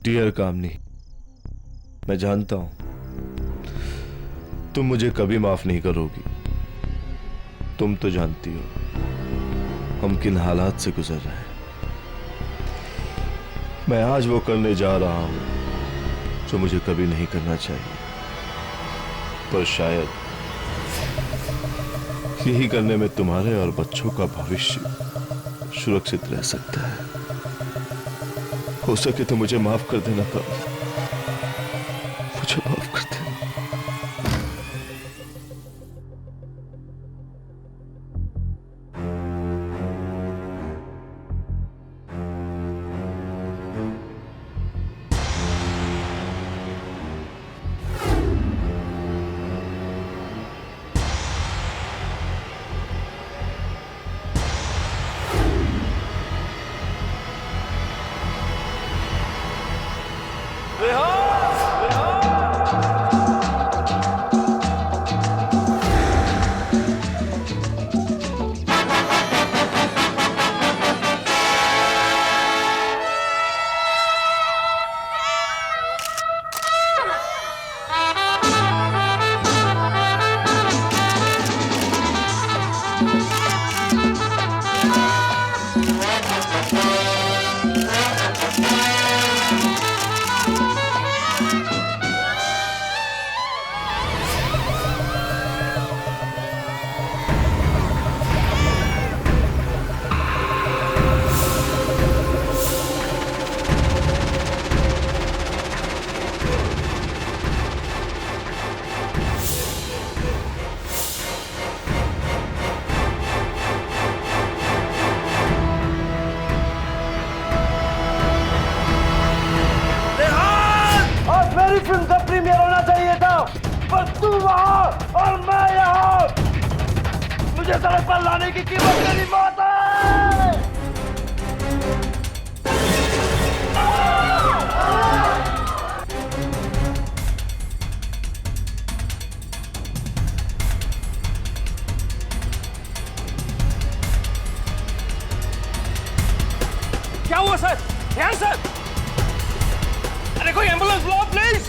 Dear कामनी, मैं जानता हूं तुम मुझे कभी माफ नहीं करोगी। तुम तो जानती हो हम किन हालात से गुजर रहे हैं। मैं आज वो करने जा रहा हूं जो मुझे कभी नहीं करना चाहिए, पर शायद यही करने में तुम्हारे और बच्चों का भविष्य सुरक्षित रह सकता है। हो सके तो मुझे माफ कर देना कब, मुझे माफ कर देना। फिल्म का प्रीमियर होना चाहिए था, पर तू वहां और मैं यहाँ। मुझे सड़क पर लाने की कीमत मेरी मौत है। क्या हुआ सर? ध्यान सर, अरे कोई एम्बुलेंस बुलाओ please.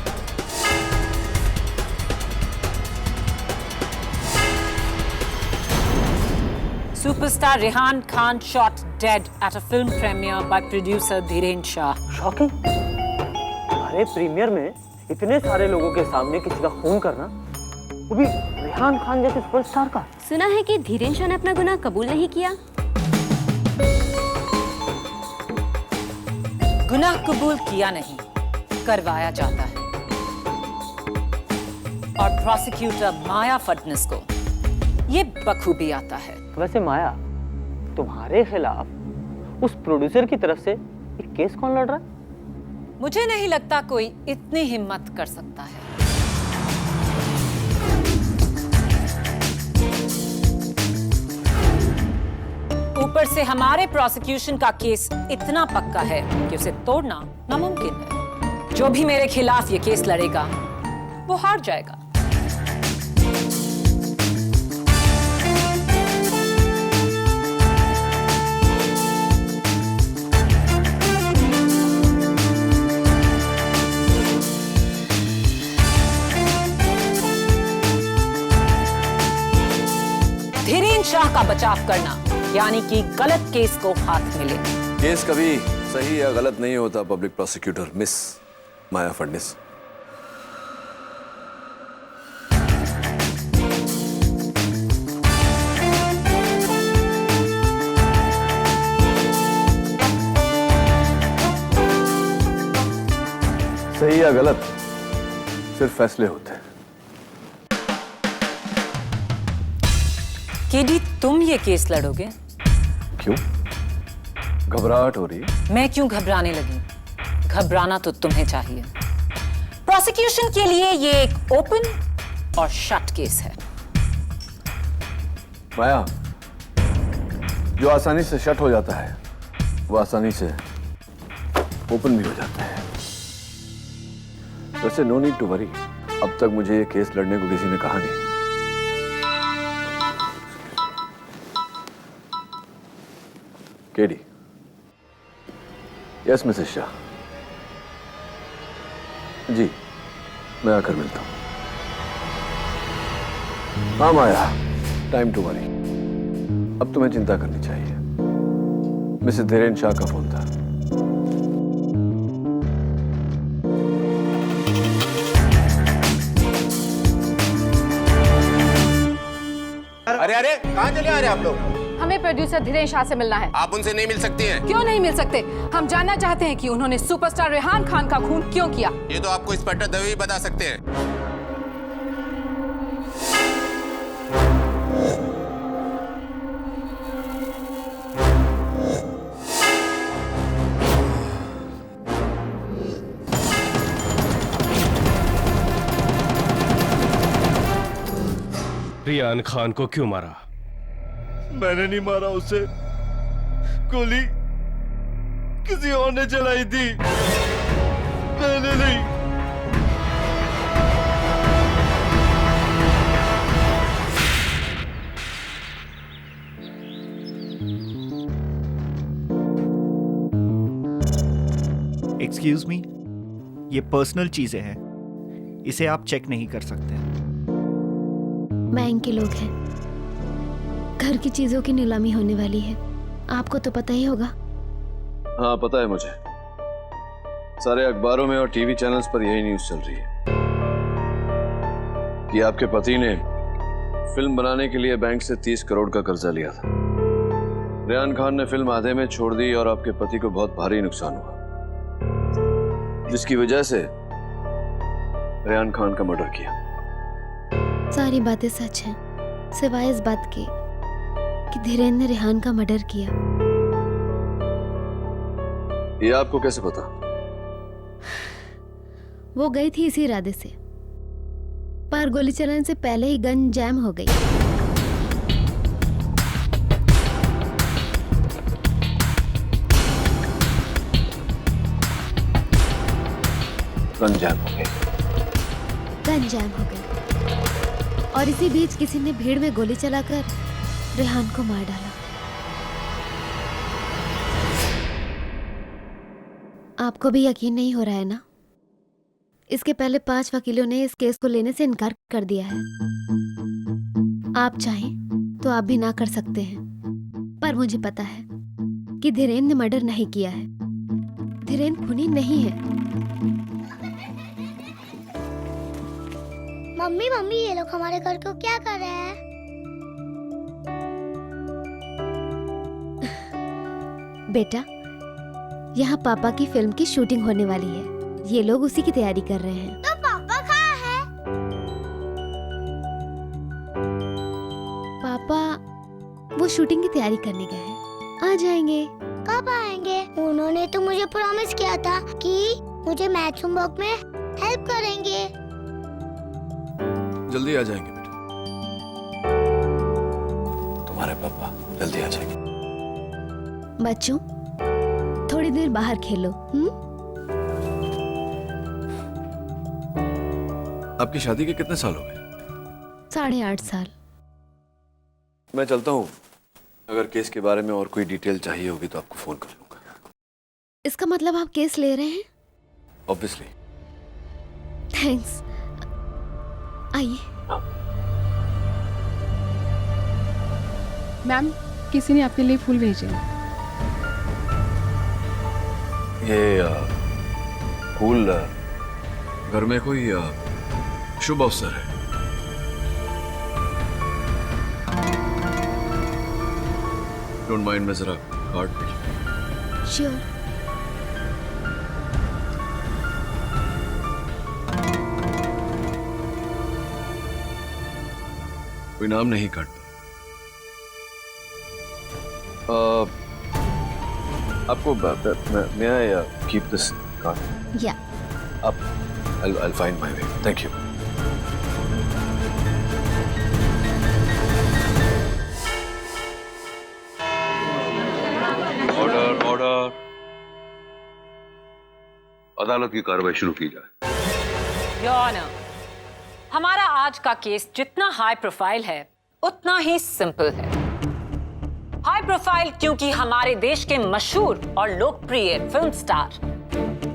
Superstar Rehan Khan shot dead at a film premiere by producer Dhiren Shah. Shocking. अरे प्रीमियर में इतने सारे लोगों के सामने किसी का खून करना, वो भी रेहान खान जैसे सुपरस्टार का। सुना है कि धीरेन शाह ने अपना गुनाह कबूल नहीं किया। गुनाह कबूल किया नहीं, करवाया जाता है। और प्रोसिक्यूटर माया फडणवीस को ये बखूबी आता है। वैसे माया, तुम्हारे खिलाफ उस प्रोड्यूसर की तरफ से एक केस कौन लड़ रहा है? मुझे नहीं लगता कोई इतनी हिम्मत कर सकता है। ऊपर से हमारे प्रोसिक्यूशन का केस इतना पक्का है कि उसे तोड़ना नामुमकिन है। जो भी मेरे खिलाफ ये केस लड़ेगा वो हार जाएगा। धीरेन शाह का बचाव करना यानी कि गलत केस को हाथ मिले। केस कभी सही या गलत नहीं होता पब्लिक प्रोसिक्यूटर मिस माया फडणवीस। सही या गलत सिर्फ फैसले होते हैं। केडी, तुम ये केस लड़ोगे? क्यों? घबराहट हो रही है? मैं क्यों घबराने लगी? घबराना तो तुम्हें चाहिए। प्रोसिक्यूशन के लिए ये एक ओपन और शट केस है। माया, जो आसानी से शट हो जाता है वो आसानी से ओपन भी हो जाता है। वैसे नो नीड टू वरी, अब तक मुझे ये केस लड़ने को किसी ने कहा नहीं। केडी। Yes Mrs Shah. जी, मैं आकर मिलता हूँ। हाँ माया, टाइम टू वरी। अब तुम्हें चिंता करनी चाहिए। मिसेस धीरेन शाह का फोन था। अरे अरे, कहाँ चले आ रहे हैं आप लोग? हमें प्रोड्यूसर धीरेन शाह से मिलना है। आप उनसे नहीं मिल सकती हैं। क्यों नहीं मिल सकते? हम जानना चाहते हैं कि उन्होंने सुपरस्टार रेहान खान का खून क्यों किया। ये तो आपको इंस्पेक्टर दवे ही बता सकते हैं। रियान खान को क्यों मारा? मैंने नहीं मारा उसे, गोली किसी और ने चलाई थी, मैंने नहीं। एक्सक्यूज मी, ये पर्सनल चीजें हैं, इसे आप चेक नहीं कर सकते। बैंक के लोग हैं, घर की चीजों की नीलामी होने वाली है, आपको तो पता ही होगा। हाँ पता है मुझे, सारे अखबारों में और टीवी चैनल्स पर यही न्यूज़ चल रही है कि आपके पति ने फिल्म बनाने के लिए बैंक से 30 करोड़ का कर्जा लिया था। रेहान खान ने फिल्म आधे में छोड़ दी और आपके पति को बहुत भारी नुकसान हुआ, जिसकी वजह से रेहान खान का मर्डर किया। सारी बातें सच हैं, सिवाय इस बात के कि धीरेन ने रेहान का मर्डर किया। ये आपको कैसे पता? वो गई थी इसी इरादे से, पर गोली चलाने से पहले ही गन जैम हो गई। गन जैम हो गई। गन जैम हो गई और इसी बीच किसी ने भीड़ में गोली चलाकर रेहान को मार डाला। आपको भी यकीन नहीं हो रहा है ना? इसके पहले 5 वकीलों ने इस केस को लेने से इनकार कर दिया है। आप चाहें तो आप भी ना कर सकते हैं, पर मुझे पता है कि धीरेन ने मर्डर नहीं किया है। धीरेन खूनी नहीं है। मम्मी मम्मी, ये लोग हमारे घर को क्या कर रहे हैं? बेटा, यहाँ पापा की फिल्म की शूटिंग होने वाली है। ये लोग उसी की तैयारी कर रहे हैं। तो पापा कहाँ है? पापा वो शूटिंग की तैयारी करने गए हैं, आ जाएंगे। कब आएंगे? उन्होंने तो मुझे प्रॉमिस किया था कि मुझे मैथ्स होमवर्क में हेल्प करेंगे। जल्दी आ जाएंगे बेटा, तुम्हारे पापा जल्दी आ जाएंगे। बच्चों, थोड़ी देर बाहर खेलो। आपकी शादी के कितने साल हो गए? 8.5 साल। मैं चलता हूँ, अगर केस के बारे में और कोई डिटेल चाहिए होगी तो आपको फोन कर लूंगा। इसका मतलब आप केस ले रहे हैं? ऑब्वियसली। थैंक्स। आइए। मैम, किसी ने आपके लिए फूल भेजे हैं। ये फूल घर में कोई शुभ अवसर है। डोंट माइंड, मैं जरा कार्ड पे। श्योर। कोई नाम नहीं काटता। आपको may I keep this card? Yeah. I'll find my way. Thank you. Order. अदालत की कार्रवाई शुरू की जाए। योर ऑनर, हमारा आज का केस जितना हाई प्रोफाइल है उतना ही सिंपल है। हाई प्रोफाइल क्योंकि हमारे देश के मशहूर और लोकप्रिय film star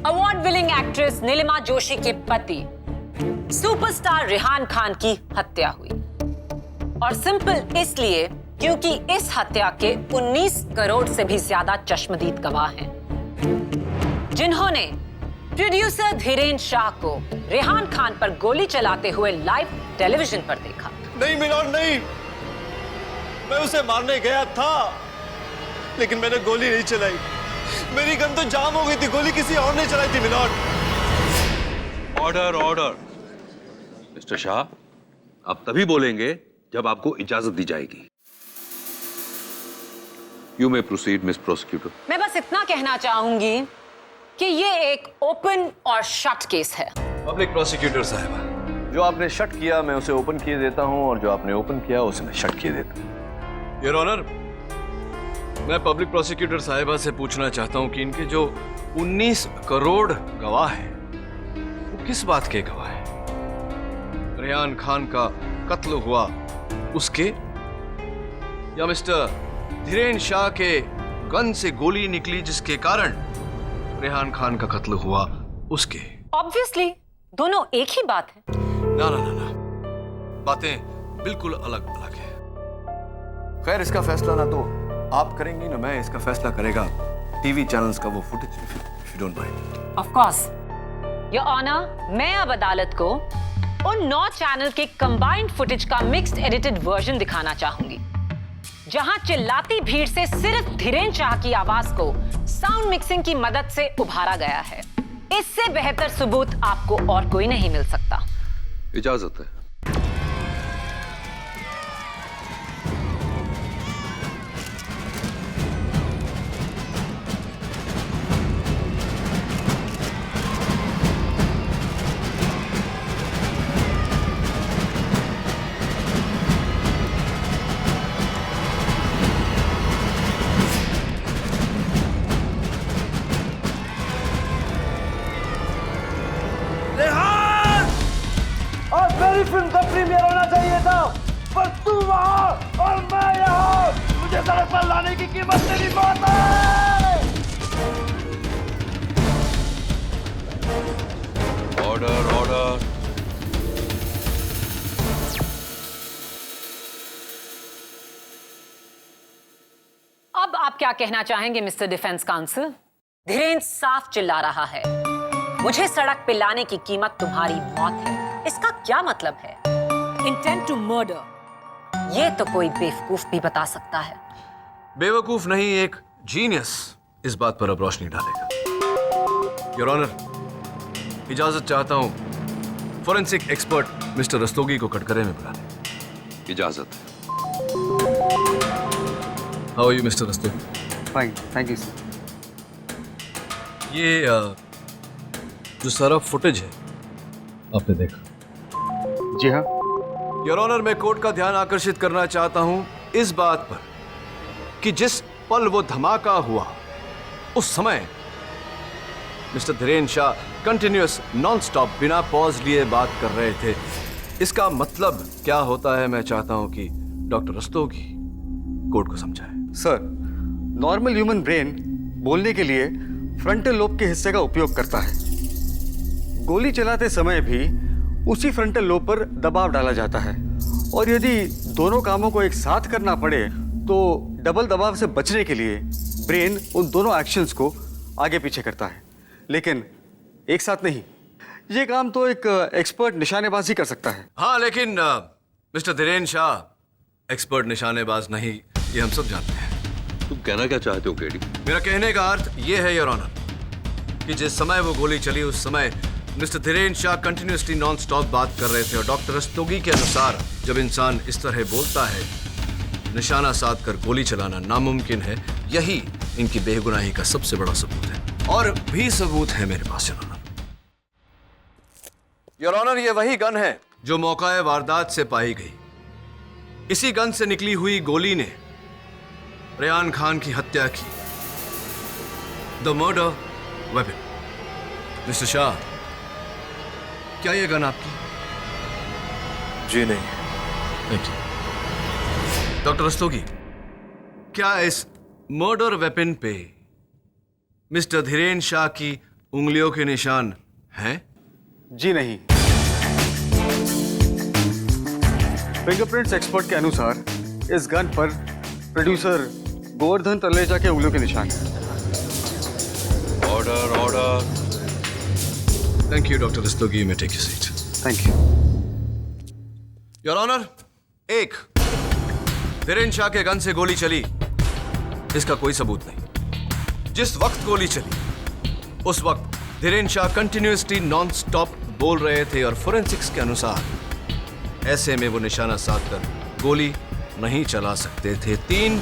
award winning actress Nilima Joshi के पति सुपरस्टार रेहान खान की हत्या हुई, और सिंपल इसलिए क्योंकि इस हत्या के 19 करोड़ से भी ज्यादा चश्मदीद गवाह हैं, जिन्होंने प्रोड्यूसर धीरेन शाह को रेहान खान पर गोली चलाते हुए लाइव टेलीविजन पर देखा। नहीं मिलोन, नहीं, मैं उसे मारने गया था, लेकिन मैंने गोली नहीं चलाई। मेरी गन तो जाम हो गई थी, गोली किसी और ने चलाई थी मिलोन। Order order. मिस्टर शाह, आप तभी बोलेंगे जब आपको इजाजत दी जाएगी। You may proceed miss prosecutor. मैं बस इतना कहना चाहूंगी कि ये एक ओपन और शट केस है। पब्लिक प्रोसिक्यूटर साहब, जो आपने शट किया मैं उसे ओपन किए देता हूं, और जो आपने ओपन किया उसे मैं शट किए देता हूं। योर ऑनर, मैं पब्लिक प्रोसिक्यूटर साहिबा से पूछना चाहता हूं कि इनके जो 19 करोड़ गवाह हैं, वो किस बात के गवाह हैं? रेहान खान का कत्ल हुआ उसके, या मिस्टर धीरेन शाह के गन से गोली निकली जिसके कारण रेहान खान का कत्ल हुआ उसके? ऑब्वियसली दोनों एक ही बात है। ना ना ना ना, बातें बिल्कुल अलग अलग है। खैर, इसका फैसला ना तो आप करेंगी ना मैं, इसका फैसला करेगा टीवी चैनल्स का वो footage, if you don't mind. Of course your honour, मैं अब अदालत को उन 9 चैनल के कंबाइंड फुटेज का मिक्स्ड एडिटेड वर्जन दिखाना चाहूंगी, जहां चिल्लाती भीड़ से सिर्फ धीरेन शाह की आवाज को साउंड मिक्सिंग की मदद से उभारा गया है। इससे बेहतर सबूत आपको और कोई नहीं मिल सकता। इजाजत है। और मेरी फिल्म का प्रीमियर होना चाहिए था, पर तू वहां और मैं यहाँ। मुझे सड़क पर लाने की कीमत तेरी मौत है। Order order. अब आप क्या कहना चाहेंगे मिस्टर डिफेंस काउंसिल? धीरेन साफ चिल्ला रहा है, मुझे सड़क पे लाने की कीमत तुम्हारी मौत है। इसका क्या मतलब है? इंटेंट टू मर्डर, ये तो कोई बेवकूफ भी बता सकता है। बेवकूफ नहीं, एक जीनियस इस बात पर अब रोशनी डालेगा। योर ऑनर, इजाजत चाहता हूं फोरेंसिक एक्सपर्ट मिस्टर रस्तोगी को कटघरे में बुलाने। इजाजत। How are you mister Rastogi? Fine, thank you sir. ये जो सारा फुटेज है आपने देखा? जी हाँ। योर ऑनर, मैं कोर्ट का ध्यान आकर्षित करना चाहता हूं इस बात पर कि जिस पल वो धमाका हुआ उस समय mister Dhiren Shah continuous non stop बिना पॉज लिए बात कर रहे थे। इसका मतलब क्या होता है मैं चाहता हूं कि डॉक्टर रस्तोगी कोर्ट को समझाए। सर, नॉर्मल ह्यूमन ब्रेन बोलने के लिए फ्रंटल लोब के हिस्से का उपयोग करता है। गोली चलाते समय भी उसी फ्रंटल लोब पर दबाव डाला जाता है, और यदि दोनों कामों को एक साथ करना पड़े तो डबल दबाव से बचने के लिए ब्रेन उन दोनों एक्शंस को आगे पीछे करता है, लेकिन एक साथ नहीं। ये काम तो एक एक्सपर्ट निशानेबाज कर सकता है। हाँ, लेकिन मिस्टर धीरेन शाह एक्सपर्ट निशानेबाज नहीं, ये हम सब जानते हैं। तुम कहना क्या चाहते हो केडी? मेरा कहने का अर्थ ये है योर ऑनर कि जिस समय वो गोली चली उस समय mister Dhiren Shah continuously non stop बात कर रहे थे, और डॉक्टर रस्तोगी के अनुसार जब इंसान इस तरह बोलता है, निशाना साध कर गोली चलाना नामुमकिन है। यही इनकी बेगुनाही का सबसे बड़ा सबूत है, और भी सबूत है मेरे पास योर ऑनर। योर ऑनर, ये वही गन है जो मौका वारदात से पाई गई। इसी गन से निकली हुई गोली ने रेहान खान की हत्या की। The murder weapon. Mister Shah, क्या ये गन आपकी? जी नहीं। Thank you. डॉक्टर रस्तोगी, क्या इस मर्डर वेपन पे मिस्टर धीरेन शाह की उंगलियों के निशान हैं? जी नहीं। फिंगरप्रिंट्स एक्सपर्ट के अनुसार इस गन पर प्रोड्यूसर गोवर्धन तलेजा के उंगलियों के निशान हैं। Order order. Thank you doctor Rastogi, you may take your seat. Thank you. Your honour, एक धीरेन शाह के गन से गोली चली, इसका कोई सबूत नहीं। जिस वक्त गोली चली उस वक्त Dhiren Shah continuously non stop बोल रहे थे और फोरेंसिक्स के अनुसार ऐसे में वो निशाना साध कर गोली नहीं चला सकते थे। 3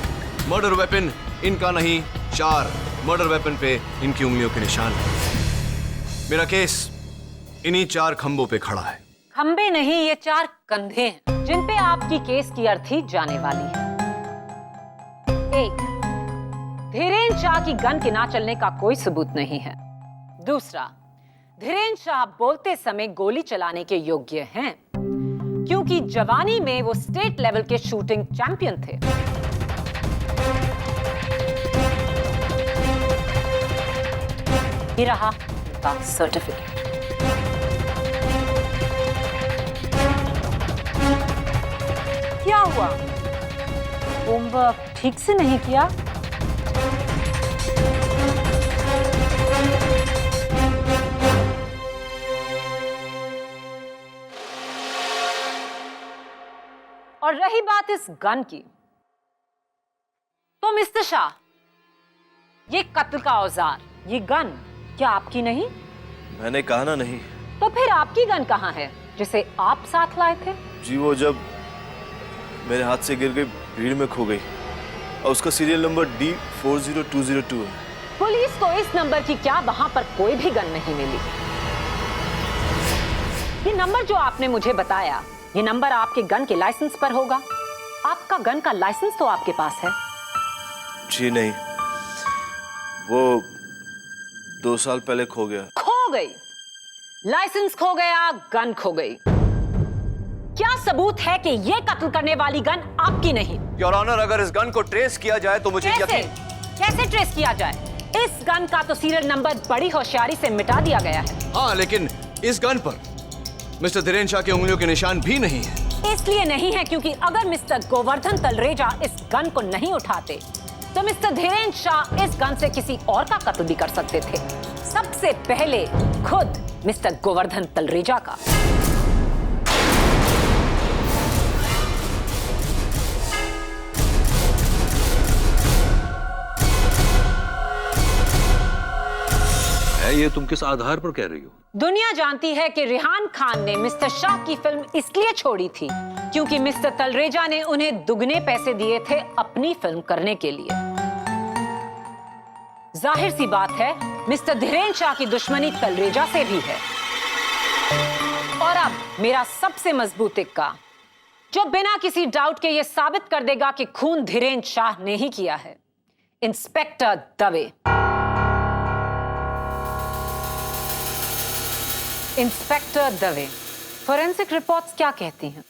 मर्डर वेपन इनका नहीं, 4 मर्डर वेपन पे इनकी उंगलियों के निशान हैं। मेरा केस इन्हीं 4 खंभों पे खड़ा है। खंबे नहीं, ये 4 कंधे हैं जिन पे आपकी केस की अर्थी जाने वाली है। 1, धीरेन शाह की गन के ना चलने का कोई सबूत नहीं है। दूसरा, धीरेन शाह बोलते समय गोली चलाने के योग्य हैं क्योंकि जवानी में वो स्टेट लेवल के शूटिंग चैंपियन थे। ये रहा उनका सर्टिफिकेट। क्या हुआ? होमवर्क ठीक से नहीं किया? और रही बात इस गन की, तो मिस्टर शाह, ये कत्ल का औजार, ये गन क्या आपकी नहीं? मैंने कहा ना नहीं। तो फिर आपकी गन कहाँ है जिसे आप साथ लाए थे? जी वो जब मेरे हाथ से गिर गई भीड़ में खो गई और उसका सीरियल नंबर D40202 है। पुलिस को इस नंबर की क्या वहां पर कोई भी गन नहीं मिली। ये नंबर जो आपने मुझे बताया, ये नंबर आपके गन के लाइसेंस पर होगा। आपका गन का लाइसेंस तो आपके पास है। जी नहीं, वो 2 साल पहले खो गया। खो गई? लाइसेंस खो गया, गन खो गई। क्या सबूत है कि ये कत्ल करने वाली गन आपकी नहीं? योर ऑनर, अगर इस गन को ट्रेस किया जाए तो मुझे कैसे ट्रेस किया जाए? इस गन का तो सीरियल नंबर बड़ी होशियारी से मिटा दिया गया है। हाँ, लेकिन इस गन पर मिस्टर धीरेन शाह के उंगलियों के निशान भी नहीं है। इसलिए नहीं है क्योंकि अगर मिस्टर गोवर्धन तलरेजा इस गन को नहीं उठाते तो मिस्टर धीरेन शाह इस गन से किसी और का कत्ल भी कर सकते थे। सबसे पहले खुद मिस्टर गोवर्धन तलरेजा का। ये तुम किस आधार पर कह रही हो? दुनिया जानती है कि रेहान खान ने मिस्टर शाह की फिल्म इसलिए छोड़ी थी क्योंकि मिस्टर तलरेजा ने उन्हें दुगने पैसे दिए थे अपनी फिल्म करने के लिए। जाहिर सी बात है, मिस्टर धीरेन शाह की दुश्मनी तलरेजा से भी है। और अब मेरा सबसे मजबूत इक्का, जो बिना किसी डाउट के यह साबित कर देगा कि खून धीरेन शाह ने ही किया है। Inspector Dave. Inspector Dave, forensic reports क्या कहती हैं?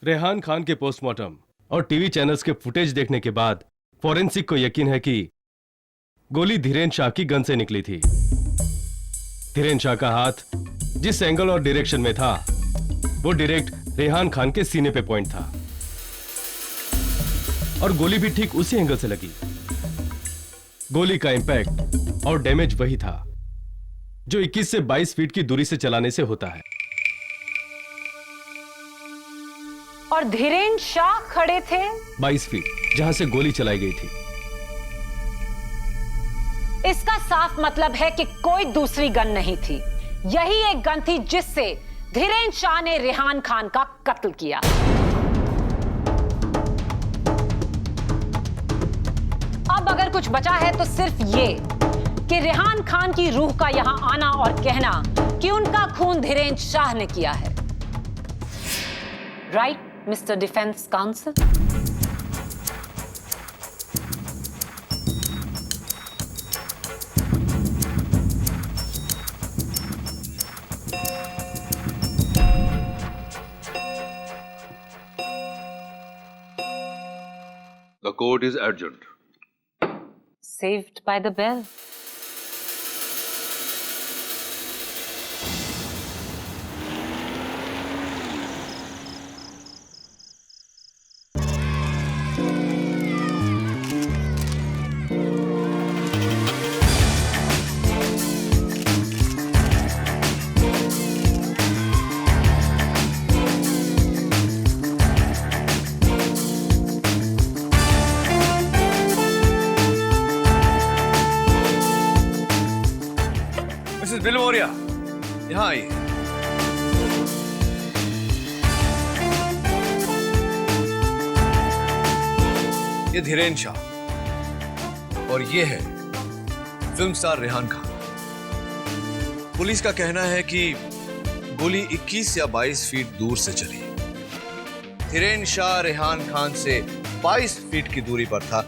रेहान खान के पोस्टमार्टम और टीवी चैनल्स के फुटेज देखने के बाद फोरेंसिक को यकीन है कि गोली धीरेन शाह की गन से निकली थी। धीरेन शाह का हाथ जिस एंगल और डायरेक्शन में था वो डायरेक्ट रेहान खान के सीने पे पॉइंट था और गोली भी ठीक उसी एंगल से लगी। गोली का इंपैक्ट और डैमेज वही था जो 21 से 22 फीट की दूरी से चलाने से होता है। और धीरेन शाह खड़े थे 22 फीट जहां से गोली चलाई गई थी। इसका साफ मतलब है कि कोई दूसरी गन नहीं थी। यही एक गन थी जिससे धीरेन शाह ने रेहान खान का कत्ल किया। अब अगर कुछ बचा है तो सिर्फ ये कि रेहान खान की रूह का यहां आना और कहना कि उनका खून धीरेन शाह ने किया है। Right, mister defence council? The court is adjourned. Saved by the bell. Bill Maurya, यहाँ आइए। ये धीरेन शाह और ये है film star Rehan Khan. Police का कहना है कि गोली 21 या 22 फीट दूर से चली। धीरेन शाह रेहान खान से 22 फीट की दूरी पर था,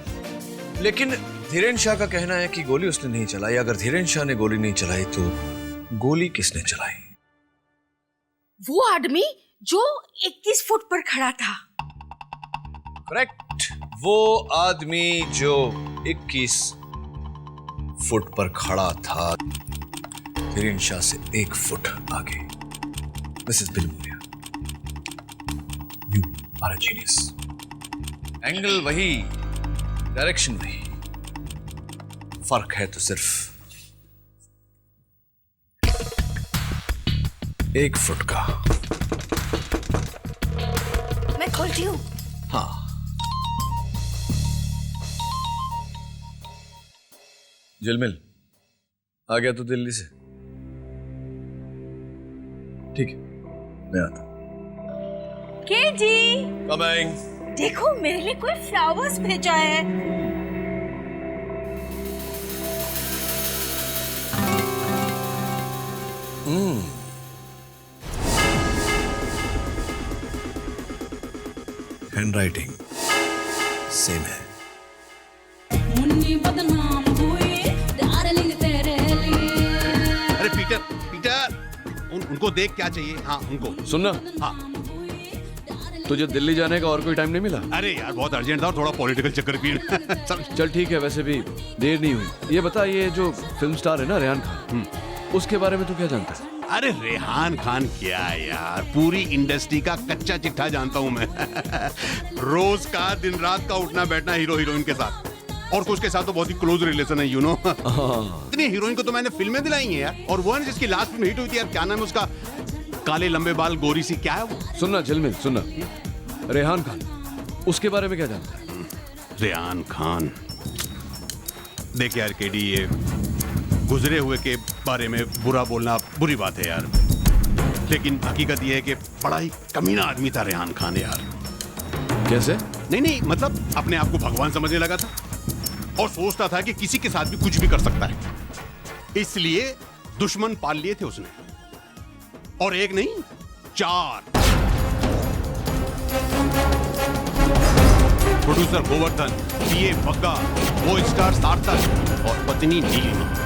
लेकिन धीरेन शाह का कहना है कि गोली उसने नहीं चलाई। अगर धीरेन शाह ने गोली नहीं चलाई तो गोली किसने चलाई? वो आदमी जो 21 फुट पर खड़ा था। करेक्ट, वो आदमी जो 21 फुट पर खड़ा था, धीरेन शाह से 1 फुट आगे। Mrs Bilimoria, you are a genius. Angle वही, डायरेक्शन वही, फर्क है तो सिर्फ 1 फुट का। मैं खोलती हूँ। हाँ, जिलमिल आ गया तो दिल्ली से? ठीक है, मैं आता। के जी, कमिंग। देखो मेरे लिए कोई फ्लावर्स भेजा है। हैंड राइटिंग सेम है। अरे पीटर, पीटर, उनको देख, क्या चाहिए? हाँ उनको सुनना। हाँ, तुझे दिल्ली जाने का और कोई टाइम नहीं मिला? अरे यार बहुत अर्जेंट था और थोड़ा पॉलिटिकल चक्कर भी। चल ठीक है, वैसे भी देर नहीं हुई। ये बता, ये जो फिल्म स्टार है ना रेहान खान, उसके बारे में तू क्या जानता है? अरे रेहान खान क्या यार, पूरी इंडस्ट्री का कच्चा चिट्ठा जानता हूं मैं। रोज का दिन रात का उठना बैठना हीरो हीरोइन के साथ, और कुछ के साथ तो बहुत ही क्लोज रिलेशन है, यू नो। इतनी हीरोइन को तो मैंने फिल्में दिलाई हैं यार। और वो है जिसकी लास्ट फिल्म हिट हुई थी यार, क्या नाम है उसका, काले लंबे बाल गोरी सी, क्या है वो? सुनना झिलमिल, सुनना, रेहान खान, उसके बारे में क्या जानता है? रेहान खान, देख यार केडी, ये गुजरे हुए के बारे में बुरा बोलना बुरी बात है यार, लेकिन हकीकत ये है कि बड़ा ही कमीना आदमी था रेहान खान यार। कैसे? नहीं, मतलब अपने आप को भगवान समझने लगा था और सोचता था कि किसी के साथ भी कुछ भी कर सकता है, इसलिए दुश्मन पाल लिए थे उसने, और एक नहीं 4। प्रोड्यूसर गोवर्धन, पीए बग्गा, वो स्टार सार्थक और पत्नी नीलिमा।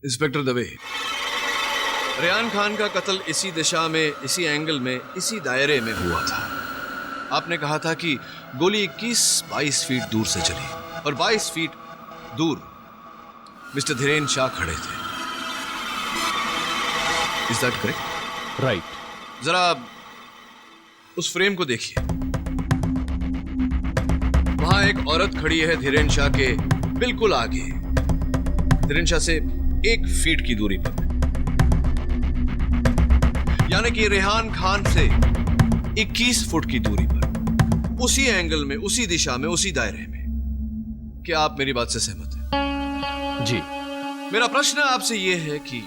इंस्पेक्टर दवे, रेहान खान का कत्ल इसी दिशा में, इसी एंगल में, इसी दायरे में हुआ था। आपने कहा था कि गोली 21-22 फीट दूर से चली और 22 फीट दूर मिस्टर धीरेन शाह खड़े थे। Is that correct? राइट। जरा उस फ्रेम को देखिए। वहां एक औरत खड़ी है धीरेन शाह के बिल्कुल आगे, धीरेन शाह से 1 फीट की दूरी पर, यानी कि रेहान खान से 21 फुट की दूरी पर, उसी एंगल में, उसी दिशा में, उसी दायरे में। क्या आप मेरी बात से सहमत हैं? जी। मेरा प्रश्न आपसे यह है कि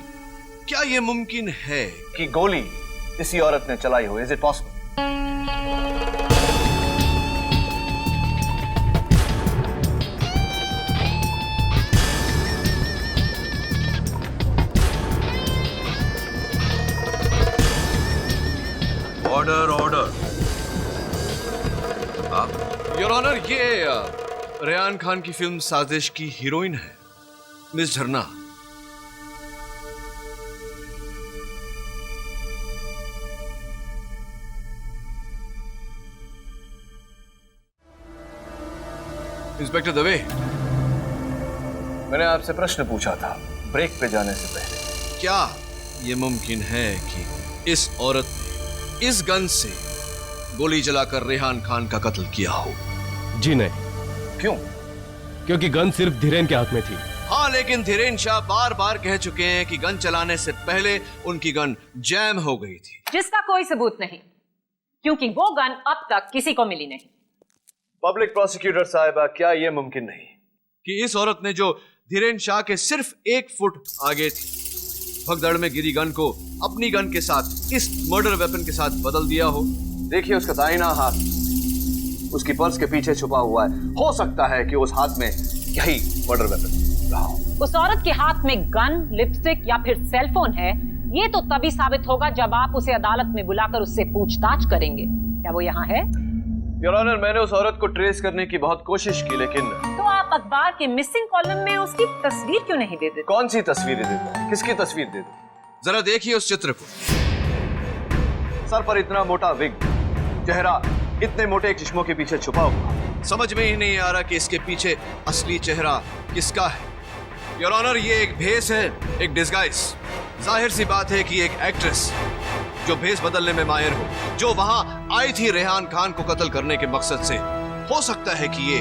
क्या यह मुमकिन है कि गोली इसी औरत ने चलाई हो? Is it possible? Order, order. Your honour, ये रेहान खान की फिल्म साजिश की हीरोइन है मिस झरना। इंस्पेक्टर दवे, मैंने आपसे प्रश्न पूछा था ब्रेक पे जाने से पहले, क्या यह मुमकिन है कि इस औरत ने इस गन से गोली चलाकर रेहान खान का कत्ल किया हो? जी नहीं। क्यों? क्योंकि गन सिर्फ धीरेन के हाथ में थी हाँ, लेकिन धीरेन शाह बार बार कह चुके हैं कि गन चलाने से पहले उनकी गन जैम हो गई थी, जिसका कोई सबूत नहीं, क्योंकि वो गन अब तक किसी को मिली नहीं। पब्लिक प्रोसिक्यूटर साहिबा, क्या यह मुमकिन नहीं कि इस औरत ने जो धीरेन शाह के सिर्फ 1 फुट आगे थी, भगदड़ में गिरी गन को अपनी गन के साथ, इस मर्डर वेपन के साथ बदल दिया हो? देखिए, उसका दाहिना हाथ उसकी पर्स के पीछे छुपा हुआ है। हो सकता है कि उस हाथ में यही मर्डर वेपन रहा हो। उस औरत के हाथ में गन, लिपस्टिक या फिर सेलफोन है, ये तो तभी साबित होगा जब आप उसे अदालत में बुलाकर उससे पूछताछ करेंगे। क्या वो यहाँ है? योर ऑनर, मैंने उस औरत को ट्रेस करने की बहुत कोशिश की, लेकिन तो आप अखबार के मिसिंग कॉलम में उसकी तस्वीर क्यों नहीं देते? कौन सी तस्वीरें देते? किसकी तस्वीर दे दो? जरा देखिए उस चित्र को। सर पर इतना मोटा विग, चेहरा इतने मोटे चश्मों के पीछे छुपा हुआ, समझ में ही नहीं आ रहा कि इसके पीछे असली चेहरा किसका है। योर ऑनर, ये एक भेस है, एक डिस्गाइज। जाहिर सी बात है कि एक एक्ट्रेस जो भेस बदलने में माहिर हो, जो वहां आई थी रेहान खान को कत्ल करने के मकसद से, हो सकता है कि ये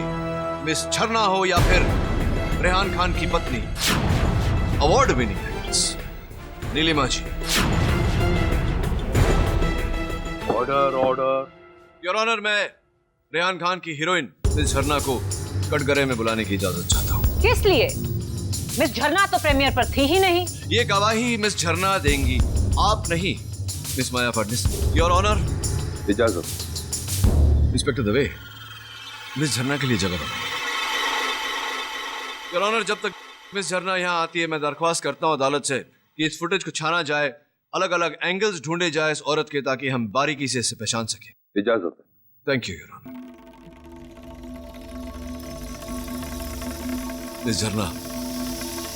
मिस झरना हो या फिर रेहान खान की पत्नी, award winning actress Nilima ji. Order, order. Your honour, मैं रेहान खान की हीरोइन मिस झरना को कटघरे में बुलाने की इजाजत चाहता हूँ। किस लिए? मिस झरना तो प्रीमियर पर थी ही नहीं। ये गवाही मिस झरना देंगी, आप नहीं, miss Maya Phadnis. Your honour, इजाजत। इंस्पेक्टर दवे, मिस झरना के लिए जगह बनाइए। योर ऑनर, जब तक मिस झरना यहाँ आती है, मैं दरख्वास्त करता हूँ अदालत से कि इस फुटेज को छाना जाए, अलग अलग एंगल्स ढूंढे जाए इस औरत के, ताकि हम बारीकी से इसे पहचान सकें। इजाजत है। Thank you your honour. Miss Jharna,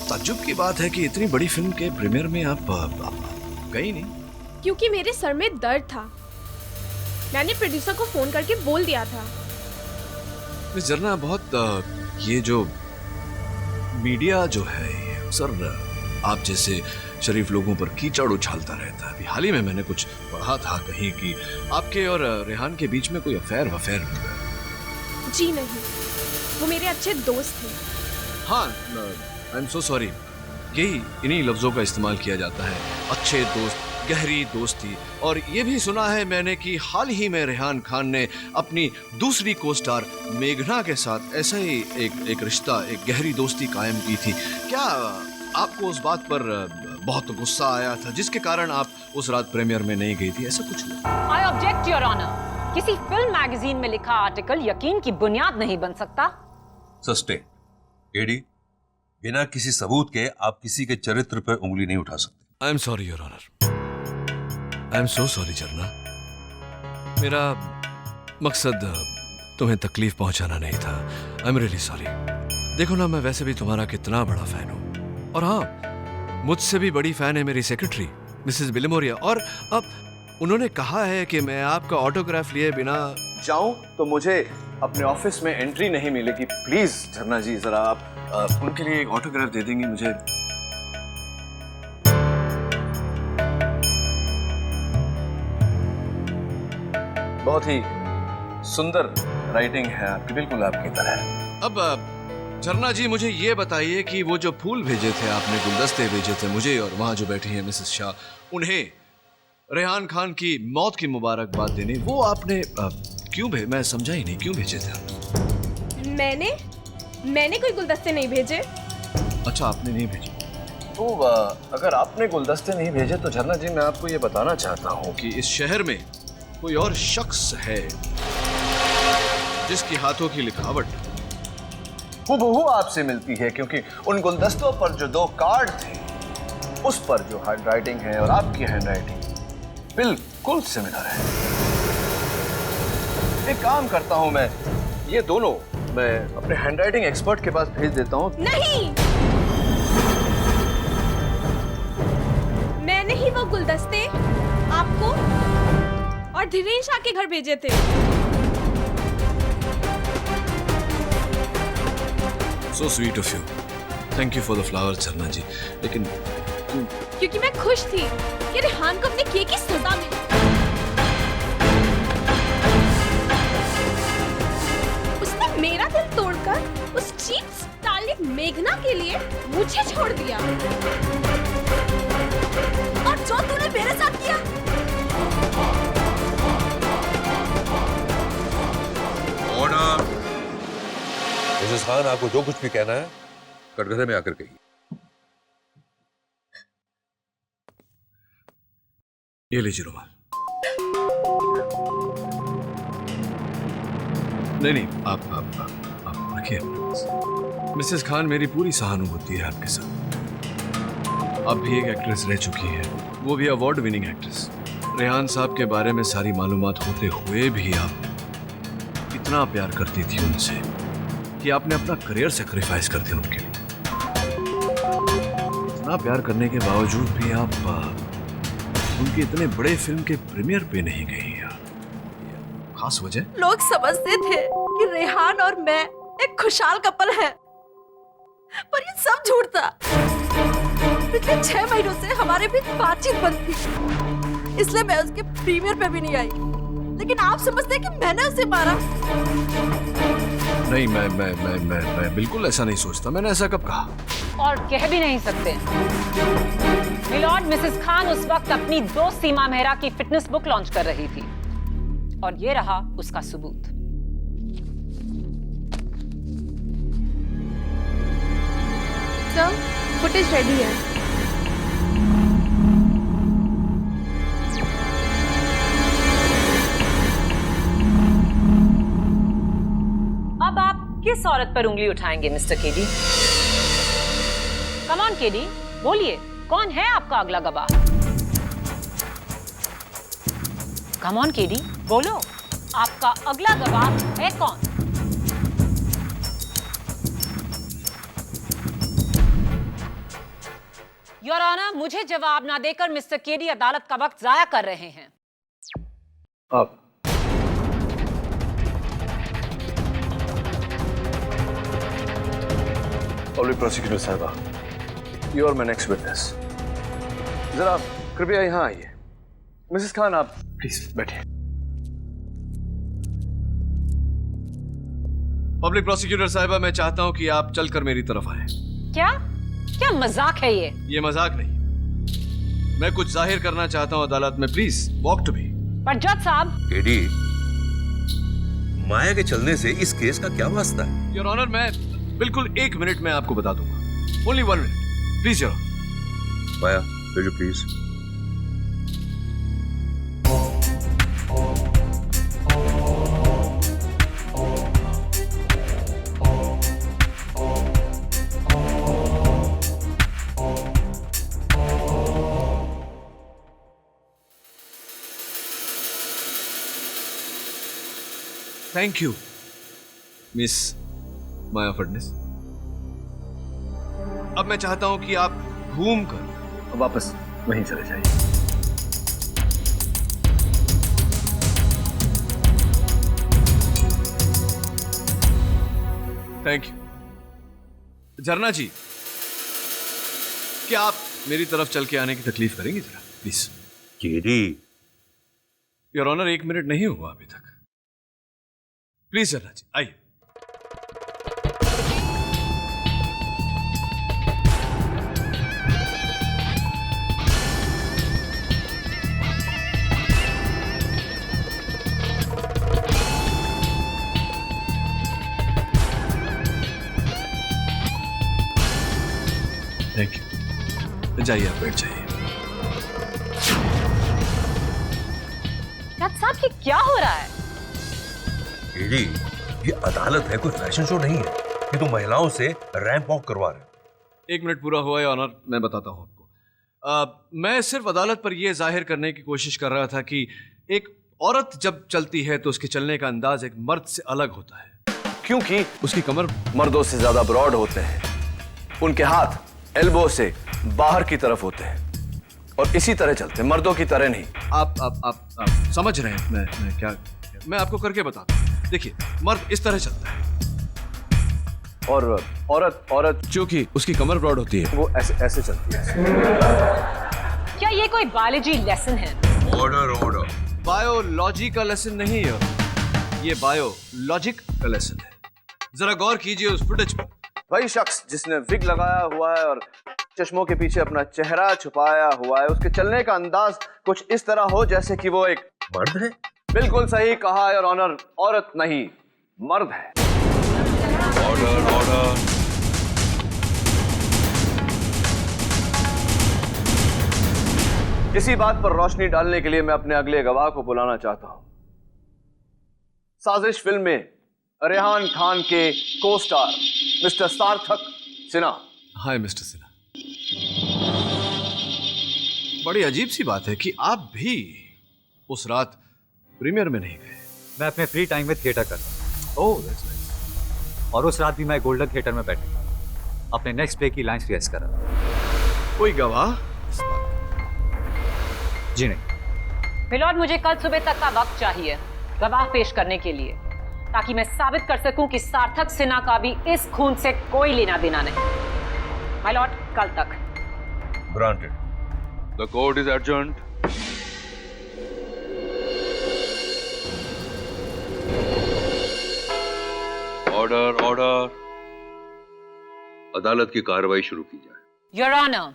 ताज्जुब की बात है कि इतनी बड़ी फिल्म के प्रीमियर में आप गई नहीं। क्योंकि मेरे सर में दर्द था, मैंने प्रोड्यूसर को फोन करके बोल दिया था। मिस झरना, बहुत ये जो मीडिया जो है, ये सर आप जैसे शरीफ लोगों पर कीचड़ उछालता रहता है। अभी हाल ही में मैंने कुछ पढ़ा था कहीं कि आपके और रेहान के बीच में कोई अफेयर हो गया। जी नहीं, वो मेरे अच्छे दोस्त थे। हाँ, आई एम सो सॉरी। यही इन्हीं लफ्जों का इस्तेमाल किया जाता है, अच्छे दोस्त, गहरी दोस्ती। और ये भी सुना है मैंने कि हाल ही में रेहान खान ने अपनी दूसरी को स्टार मेघना के साथ ऐसा ही एक रिश्ता, एक गहरी दोस्ती कायम की थी। क्या आपको उस बात पर बहुत गुस्सा आया था जिसके कारण आप उस रात प्रीमियर में नहीं गई थी? ऐसा कुछ हुआ? I object your honour. किसी फिल्म मैगजीन में लिखा आर्टिकल यकीन की बुनियाद नहीं बन सकता। सस्टेन। एडी, बिना किसी सबूत के आप किसी के चरित्र पर उंगली नहीं उठा सकते। I am sorry your honour. I am so sorry Jharna. मेरा मकसद तुम्हें तकलीफ पहुंचाना नहीं था। I am really sorry. देखो ना, मैं वैसे भी तुम्हारा कितना बड़ा फैन हूं, और हाँ, मुझसे भी बड़ी फैन है मेरी सेक्रेटरी मिसेस बिलिमोरिया, और अब उन्होंने कहा है कि मैं आपका ऑटोग्राफ लिए बिना जाऊं तो मुझे अपने ऑफिस में एंट्री नहीं मिलेगी। प्लीज झरना जी, जरा आप उनके लिए एक ऑटोग्राफ दे देंगी मुझे? बहुत ही सुंदर राइटिंग है आपकी, बिल्कुल आपकी तरह। अब झरना जी, मुझे ये बताइए कि वो जो फूल भेजे थे आपने, गुलदस्ते भेजे थे मुझे और वहां जो बैठी हैं मिसेस शाह, उन्हें रेहान खान की मौत की मुबारकबाद देने, वो आपने क्यों मैं समझा ही नहीं, क्यों भेजे थे? मैंने कोई गुलदस्ते नहीं भेजे। अच्छा, आपने नहीं भेजे। तो अगर आपने गुलदस्ते नहीं भेजे तो झरना जी, मैं आपको ये बताना चाहता हूँ कि इस शहर में कोई और शख्स है जिसकी हाथों की लिखावट हूबहू आपसे मिलती है, क्योंकि उन गुलदस्तों पर जो 2 कार्ड थे, उस पर जो हैंडराइटिंग है और आपकी हैंडराइटिंग बिल्कुल सिमिलर है। एक काम करता हूं, मैं ये दोनों मैं अपने हैंडराइटिंग एक्सपर्ट के पास भेज देता हूं। नहीं, मैंने ही वो गुलदस्ते आपको और धीरेन शाह के घर भेजे थे। So sweet of you. Thank you for the flowers, झरना जी। लेकिन क्योंकि मैं खुश थी कि रेहान को अपने किए की सजा मिली। उसने मेरा दिल तोड़कर उस चीप स्टारलेट मेघना के लिए मुझे छोड़ दिया। और जो तूने मेरे साथ किया। ऑर्डर। मिसेस खान, आपको जो कुछ भी कहना है कटघरे में आकर कहिए। ये लीजिए रुमाल। नहीं, आप रखिए। मिसेस खान, मेरी पूरी सहानुभूति है आपके साथ। आप भी एक एक्ट्रेस रह चुकी है, वो भी अवार्ड विनिंग एक्ट्रेस। रेहान साहब के बारे में सारी मालूमात होते हुए भी आप इतना प्यार करती थी उनसे कि आपने अपना करियर सैक्रिफाइस कर दिया उनके लिए। इतना प्यार करने के बावजूद भी आप उनके इतने बड़े फिल्म के प्रीमियर पे नहीं गई यार। खास वजह? लोग समझते थे कि रेहान और मैं एक खुशहाल कपल है, पर ये सब झूठ था। पिछले 6 महीनों से हमारे बीच बातचीत बंद थी, इसलिए मैं उसके प्रीमियर पे भी नहीं आई। लेकिन आप समझते हैं कि मैंने उसे मारा? नहीं, मैं बिल्कुल ऐसा नहीं सोचता। मैंने ऐसा कब कहा? और कह भी नहीं सकते। मिलॉर्ड, मिसेस खान उस वक्त अपनी दोस्त सीमा मेहरा की फिटनेस बुक लॉन्च कर रही थी और ये रहा उसका सबूत। सर, फुटेज रेडी है। अब आप किस औरत पर उंगली उठाएंगे mister KD? Come on KD, बोलिए, कौन है आपका अगला गवाह? कम ऑन केडी, बोलो, आपका अगला गवाह है कौन? योर ऑनर, मुझे जवाब ना देकर मिस्टर केडी अदालत का वक्त जाया कर रहे हैं। आप पब्लिक प्रोसिक्यूटर साहबा, you are my next witness. जरा कृपया यहाँ आइए। मिसेस खान, आप प्लीज बैठिए। पब्लिक प्रोसिक्यूटर साहबा, मैं चाहता हूं कि आप चलकर मेरी तरफ आए। क्या क्या मजाक है ये? ये मजाक नहीं, मैं कुछ जाहिर करना चाहता हूं अदालत में। Please walk to me. पर जज साहब, केडी, माया के चलने से इस केस का क्या वास्ता है? योर ऑनर, मैं बिल्कुल 1 मिनट में आपको बता दूंगा। Only 1 minute please. Your Maya, will you please? Thank you miss Maya Phadnis. अब मैं चाहता हूं कि आप घूमकर वापस वहीं चले जाइए। Thank you. झरना जी, क्या आप मेरी तरफ चल के आने की तकलीफ करेंगे जरा please? KD, your honour, 1 minute नहीं हुआ अभी तक। प्लीज झरना जी, आइए। Thank you. जाइए, आप बैठ जाइए। जज साहब, ये क्या हो रहा है? केडी, ये अदालत है, कोई फैशन शो नहीं है। ये तो महिलाओं से रैंप वॉक करवा रहे। 1 मिनट पूरा हुआ है ऑनर, मैं बताता हूं आपको। मैं सिर्फ अदालत पर यह जाहिर करने की कोशिश कर रहा था कि एक औरत जब चलती है तो उसके चलने का अंदाज एक मर्द से अलग होता है, क्योंकि उसकी कमर मर्दों से ज्यादा ब्रॉड होते हैं, उनके हाथ एल्बो से बाहर की तरफ होते हैं और इसी तरह चलते हैं, मर्दों की तरह नहीं। आप समझ रहे हैं मैं क्या? मैं आपको करके बताता हूं। देखिए, मर्द इस तरह चलता है और औरत क्योंकि उसकी कमर ब्रॉड होती है, वो ऐसे चलती है। क्या ये कोई बायोलॉजी लेसन है? ऑर्डर। बायोलॉजी का लेसन नहीं है, ये बायोलॉजिक का लेसन है। जरा गौर कीजिए उस फुटेज पर। वही शख्स जिसने विग लगाया हुआ है और चश्मों के पीछे अपना चेहरा छुपाया हुआ है, उसके चलने का अंदाज कुछ इस तरह हो जैसे कि वो एक मर्द है। बिल्कुल सही कहा योर ऑनर, औरत नहीं मर्द है। Order order. इसी बात पर रोशनी डालने के लिए मैं अपने अगले गवाह को बुलाना चाहता हूं। साजिश फिल्म में रेहान खान के को स्टार मिस्टर सार्थक सिन्हा। हाय मिस्टर सिन्हा। बड़ी अजीब सी बात है कि आप भी उस रात प्रीमियर में नहीं गए। मैं अपने फ्री टाइम में थिएटर करता हूँ। Oh that's nice. और उस रात भी मैं गोल्डन थिएटर में बैठा अपने नेक्स्ट प्ले की लाइंस रिहर्स कर रहा था। कोई गवाह? जी नहीं। मिलॉर्ड, मुझे कल सुबह तक का वक्त चाहिए गवाह पेश करने के लिए, ताकि मैं साबित कर सकूं कि सार्थक सिन्हा का भी इस खून से कोई लेना देना नहीं। माय लॉर्ड, कल तक। Granted. The court is adjourned. Order order. अदालत की कार्रवाई शुरू की जाए। योर ऑनर,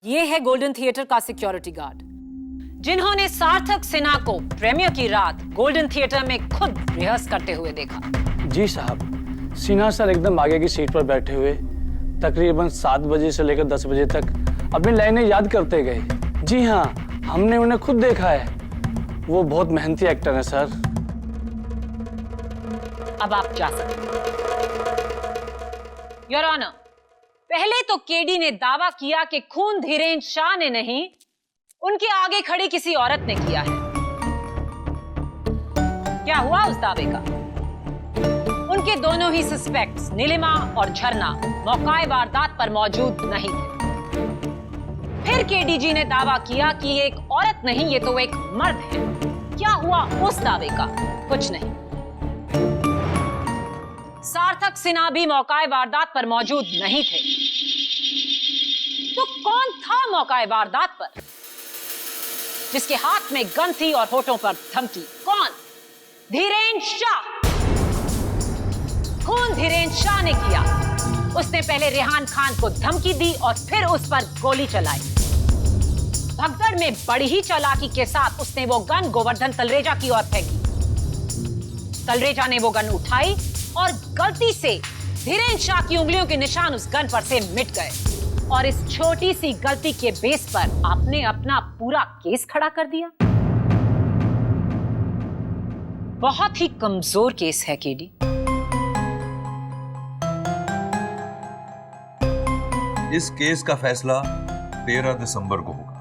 ये है गोल्डन थिएटर का सिक्योरिटी गार्ड, जिन्होंने सार्थक सिन्हा को प्रीमियर की रात गोल्डन थिएटर में खुद रिहर्स करते हुए देखा। जी साहब, सिन्हा सर एकदम आगे की सीट पर बैठे हुए तकरीबन 7 बजे से लेकर 10 बजे तक अपनी लाइनें याद करते गए। जी हाँ, हमने उन्हें खुद देखा है। वो बहुत मेहनती एक्टर है सर। अब आप जा सकते हैं। योर ऑनर, पहले तो केडी ने दावा किया कि खून धीरेन्द्र शाह ने नहीं, उनके आगे खड़ी किसी औरत ने किया है। क्या हुआ उस दावे का? उनके दोनों ही सस्पेक्ट्स नीलिमा और झरना मौकाए वारदात पर मौजूद नहीं थे। फिर केडीजी ने दावा किया कि ये एक औरत नहीं, ये तो एक मर्द है। क्या हुआ उस दावे का? कुछ नहीं। सार्थक सिन्हा भी मौकाए वारदात पर मौजूद नहीं थे। तो कौन था मौकाए वारदात पर, जिसके हाथ में गन थी और होठों पर धमकी? कौन? धीरेन्द्र शाह। खून धीरेन्द्र शाह ने किया। उसने पहले रेहान खान को धमकी दी और फिर उस पर गोली चलाई। भगदड़ में बड़ी ही चालाकी के साथ उसने वो गन गोवर्धन तलरेजा की ओर फेंकी। तलरेजा ने वो गन उठाई और गलती से धीरेन्द्र शाह की उंगलियों के निशान उस गन पर से मिट गए। और इस छोटी सी गलती के बेस पर आपने अपना पूरा केस खड़ा कर दिया। बहुत ही कमजोर केस है केडी। इस केस का फैसला 13 दिसंबर को होगा।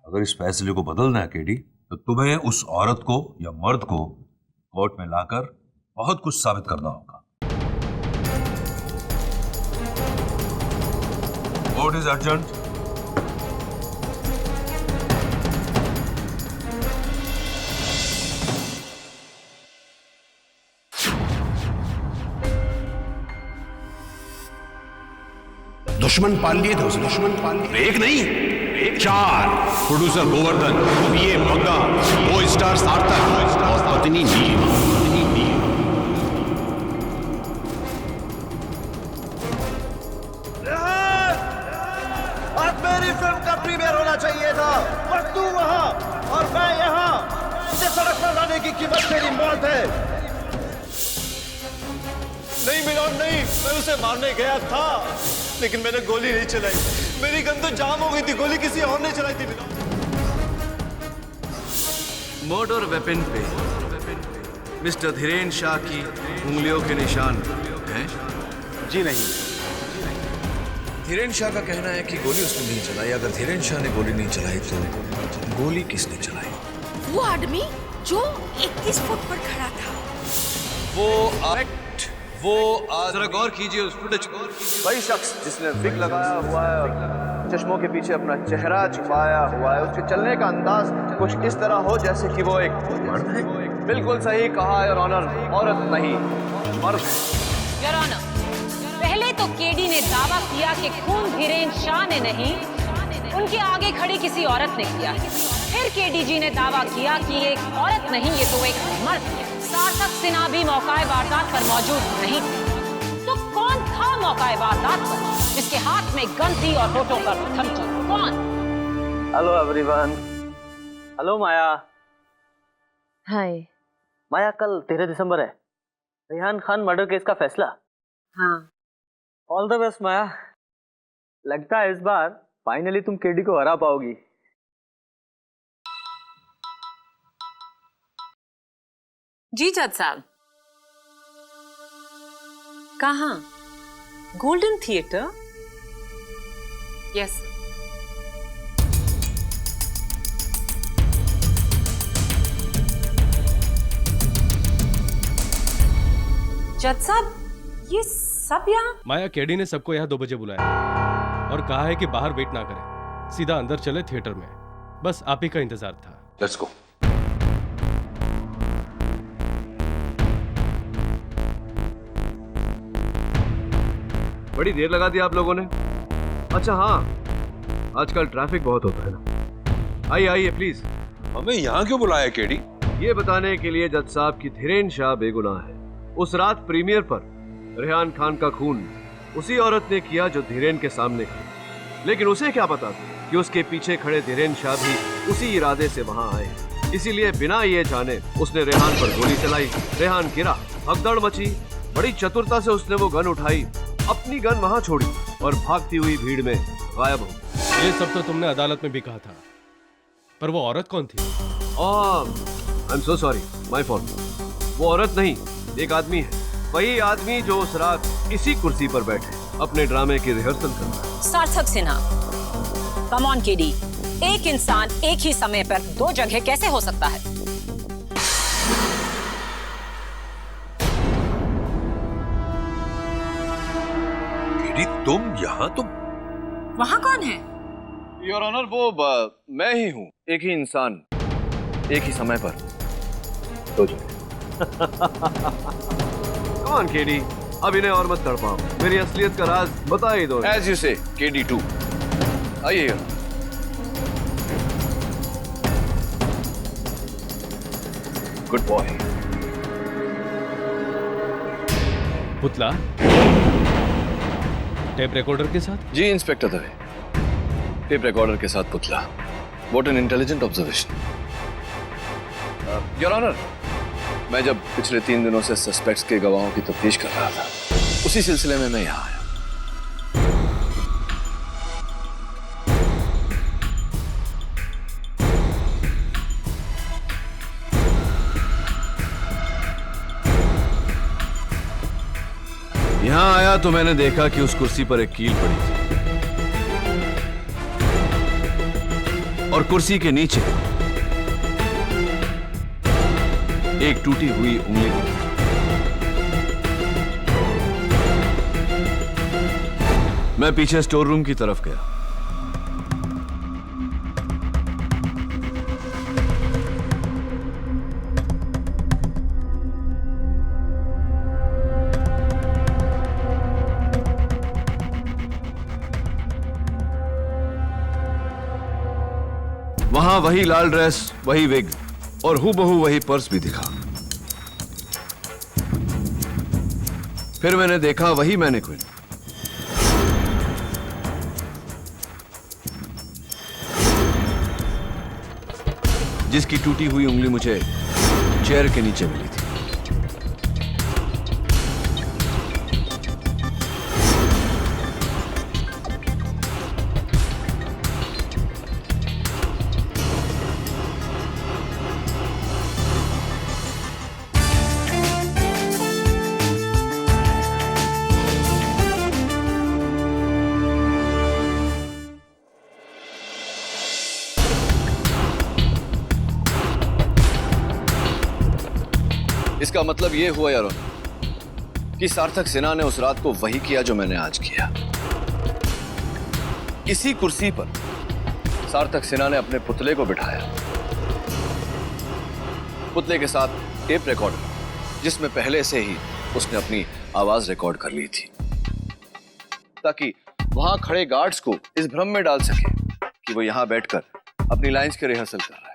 अगर इस फैसले को बदलना है केडी, तो तुम्हें उस औरत को या मर्द को कोर्ट में लाकर बहुत कुछ साबित करना होगा। Court is adjourned. दुश्मन पाल लिए थे उसने। दुश्मन पाल लिए, एक नहीं 4। प्रोड्यूसर गोवर्धन, पीए मग्गा, को स्टार सार्थक और पत्नी नीलिमा। आज मेरी फिल्म का प्रीमियर होना चाहिए था, पर तू वहां और मैं यहां। मुझे सड़क पर लाने की कीमत मेरी मौत है। नहीं मिलॉर्ड, नहीं। मैं उसे मारने गया था, लेकिन मैंने गोली नहीं चलाई। मेरी गन तो जाम हो गई थी, गोली किसी और ने चलाई थी। मर्डर वेपन पे मिस्टर धीरेन्द्र शाह की उंगलियों के निशान हैं? जी नहीं। धीरेन्द्र शाह का कहना है कि गोली उसने नहीं चलाई। अगर धीरेन्द्र शाह ने गोली नहीं चलाई तो गोली किसने चलाई? वो आदमी जो 21 फुट पर खड़ा था। वो जरा गौर कीजिए उस फुटेज को। वही शख्स जिसने विग लगाया हुआ है और चश्मों के पीछे अपना चेहरा छुपाया हुआ है, उसके चलने का अंदाज कुछ इस तरह हो जैसे कि वो एक मर्द है। बिल्कुल सही कहा योर ऑनर, औरत नहीं मर्द है। योर ऑनर, पहले तो केडी ने दावा किया कि खून धीरेन्द्र शाह ने नहीं, उनके आगे खड़ी किसी औरत ने किया। फिर केडीजी ने दावा किया कि ये एक औरत नहीं, ये तो एक मर्द है। सार्थक सिन्हा भी मौकाए वारदात पर मौजूद नहीं थे। तो कौन था मौकाए वारदात पर जिसके हाथ में गन थी और होठों पर थमकी? कौन? Hello everyone. हेलो माया। हाय। माया, कल 13 दिसंबर है, रेहान खान मर्डर केस का फैसला। हाँ। ऑल द बेस्ट माया। लगता है इस बार फाइनली तुम केडी को हरा पाओगी। जी जज साहब। कहाँ? Golden theatre? यस। जज साहब, ये सब यहाँ? माया, केडी ने सबको यहाँ 2 बजे बुलाया और कहा है कि बाहर वेट ना करें, सीधा अंदर चले थिएटर में। बस आप ही का इंतजार था। Let's go. बड़ी देर लगा दी आप लोगों ने। अच्छा हाँ, आजकल ट्रैफिक बहुत होता है ना। आइए आइए प्लीज। हमें यहाँ क्यों बुलाया केडी? ये बताने के लिए जज साहब की धीरेन शाह बेगुनाह है। उस रात प्रीमियर पर रेहान खान का खून उसी औरत ने किया जो धीरेन के सामने खड़ी, लेकिन उसे क्या पता था कि उसके पीछे खड़े धीरेन शाह भी उसी इरादे से वहां आए। इसीलिए बिना ये जाने उसने रेहान पर गोली चलाई। रेहान गिरा, भगदड़ मची। बड़ी चतुरता से उसने वो गन उठाई, अपनी गन वहां छोड़ी और भागती हुई भीड़ में गायब हो गई। ये सब तो तुमने अदालत में भी कहा था, पर वो औरत कौन थी? आई am so sorry, my fault. वो औरत नहीं, एक आदमी है। वही आदमी जो उस रात इसी कुर्सी पर बैठे अपने ड्रामे की रिहर्सल कर रहा है। सार्थक सिन्हा, कम ऑन केडी, एक इंसान एक ही समय पर 2 जगह कैसे हो सकता है? केडी, तुम यहाँ? तुम वहाँ कौन है? योर ऑनर, वो मैं ही हूँ। एक ही इंसान एक ही समय पर 2 जगह। Come on, केडी, अब इन्हें और मत तड़पाओ। मेरी असलियत का राज बता ही दो। As you say, KD2। आइए। Good boy. पुतला टेप रिकॉर्डर के साथ? जी इंस्पेक्टर दवे, टेप रिकॉर्डर के साथ पुतला। What an intelligent observation। Your honour, मैं जब पिछले 3 दिनों से सस्पेक्ट्स के गवाहों की तफ्तीश कर रहा था, उसी सिलसिले में मैं यहाँ आया। यहाँ आया तो मैंने देखा कि उस कुर्सी पर एक कील पड़ी थी और कुर्सी के नीचे एक टूटी हुई उंगली थी। मैं पीछे स्टोर रूम की तरफ गया। वहां वही लाल ड्रेस, वही विग और हूबहू वही पर्स भी दिखा। फिर मैंने देखा वही मैनेक्विन। जिसकी टूटी हुई उंगली मुझे चेयर के नीचे मिली थी। इसका मतलब यह हुआ यार कि सार्थक सिन्हा ने उस रात को वही किया जो मैंने आज किया। इसी कुर्सी पर सार्थक सिन्हा ने अपने पुतले को बिठाया, पुतले के साथ टेप रिकॉर्डर जिसमें पहले से ही उसने अपनी आवाज रिकॉर्ड कर ली थी, ताकि वहां खड़े गार्ड्स को इस भ्रम में डाल सके कि वो यहां बैठकर अपनी लाइंस की रिहर्सल कर रहा है।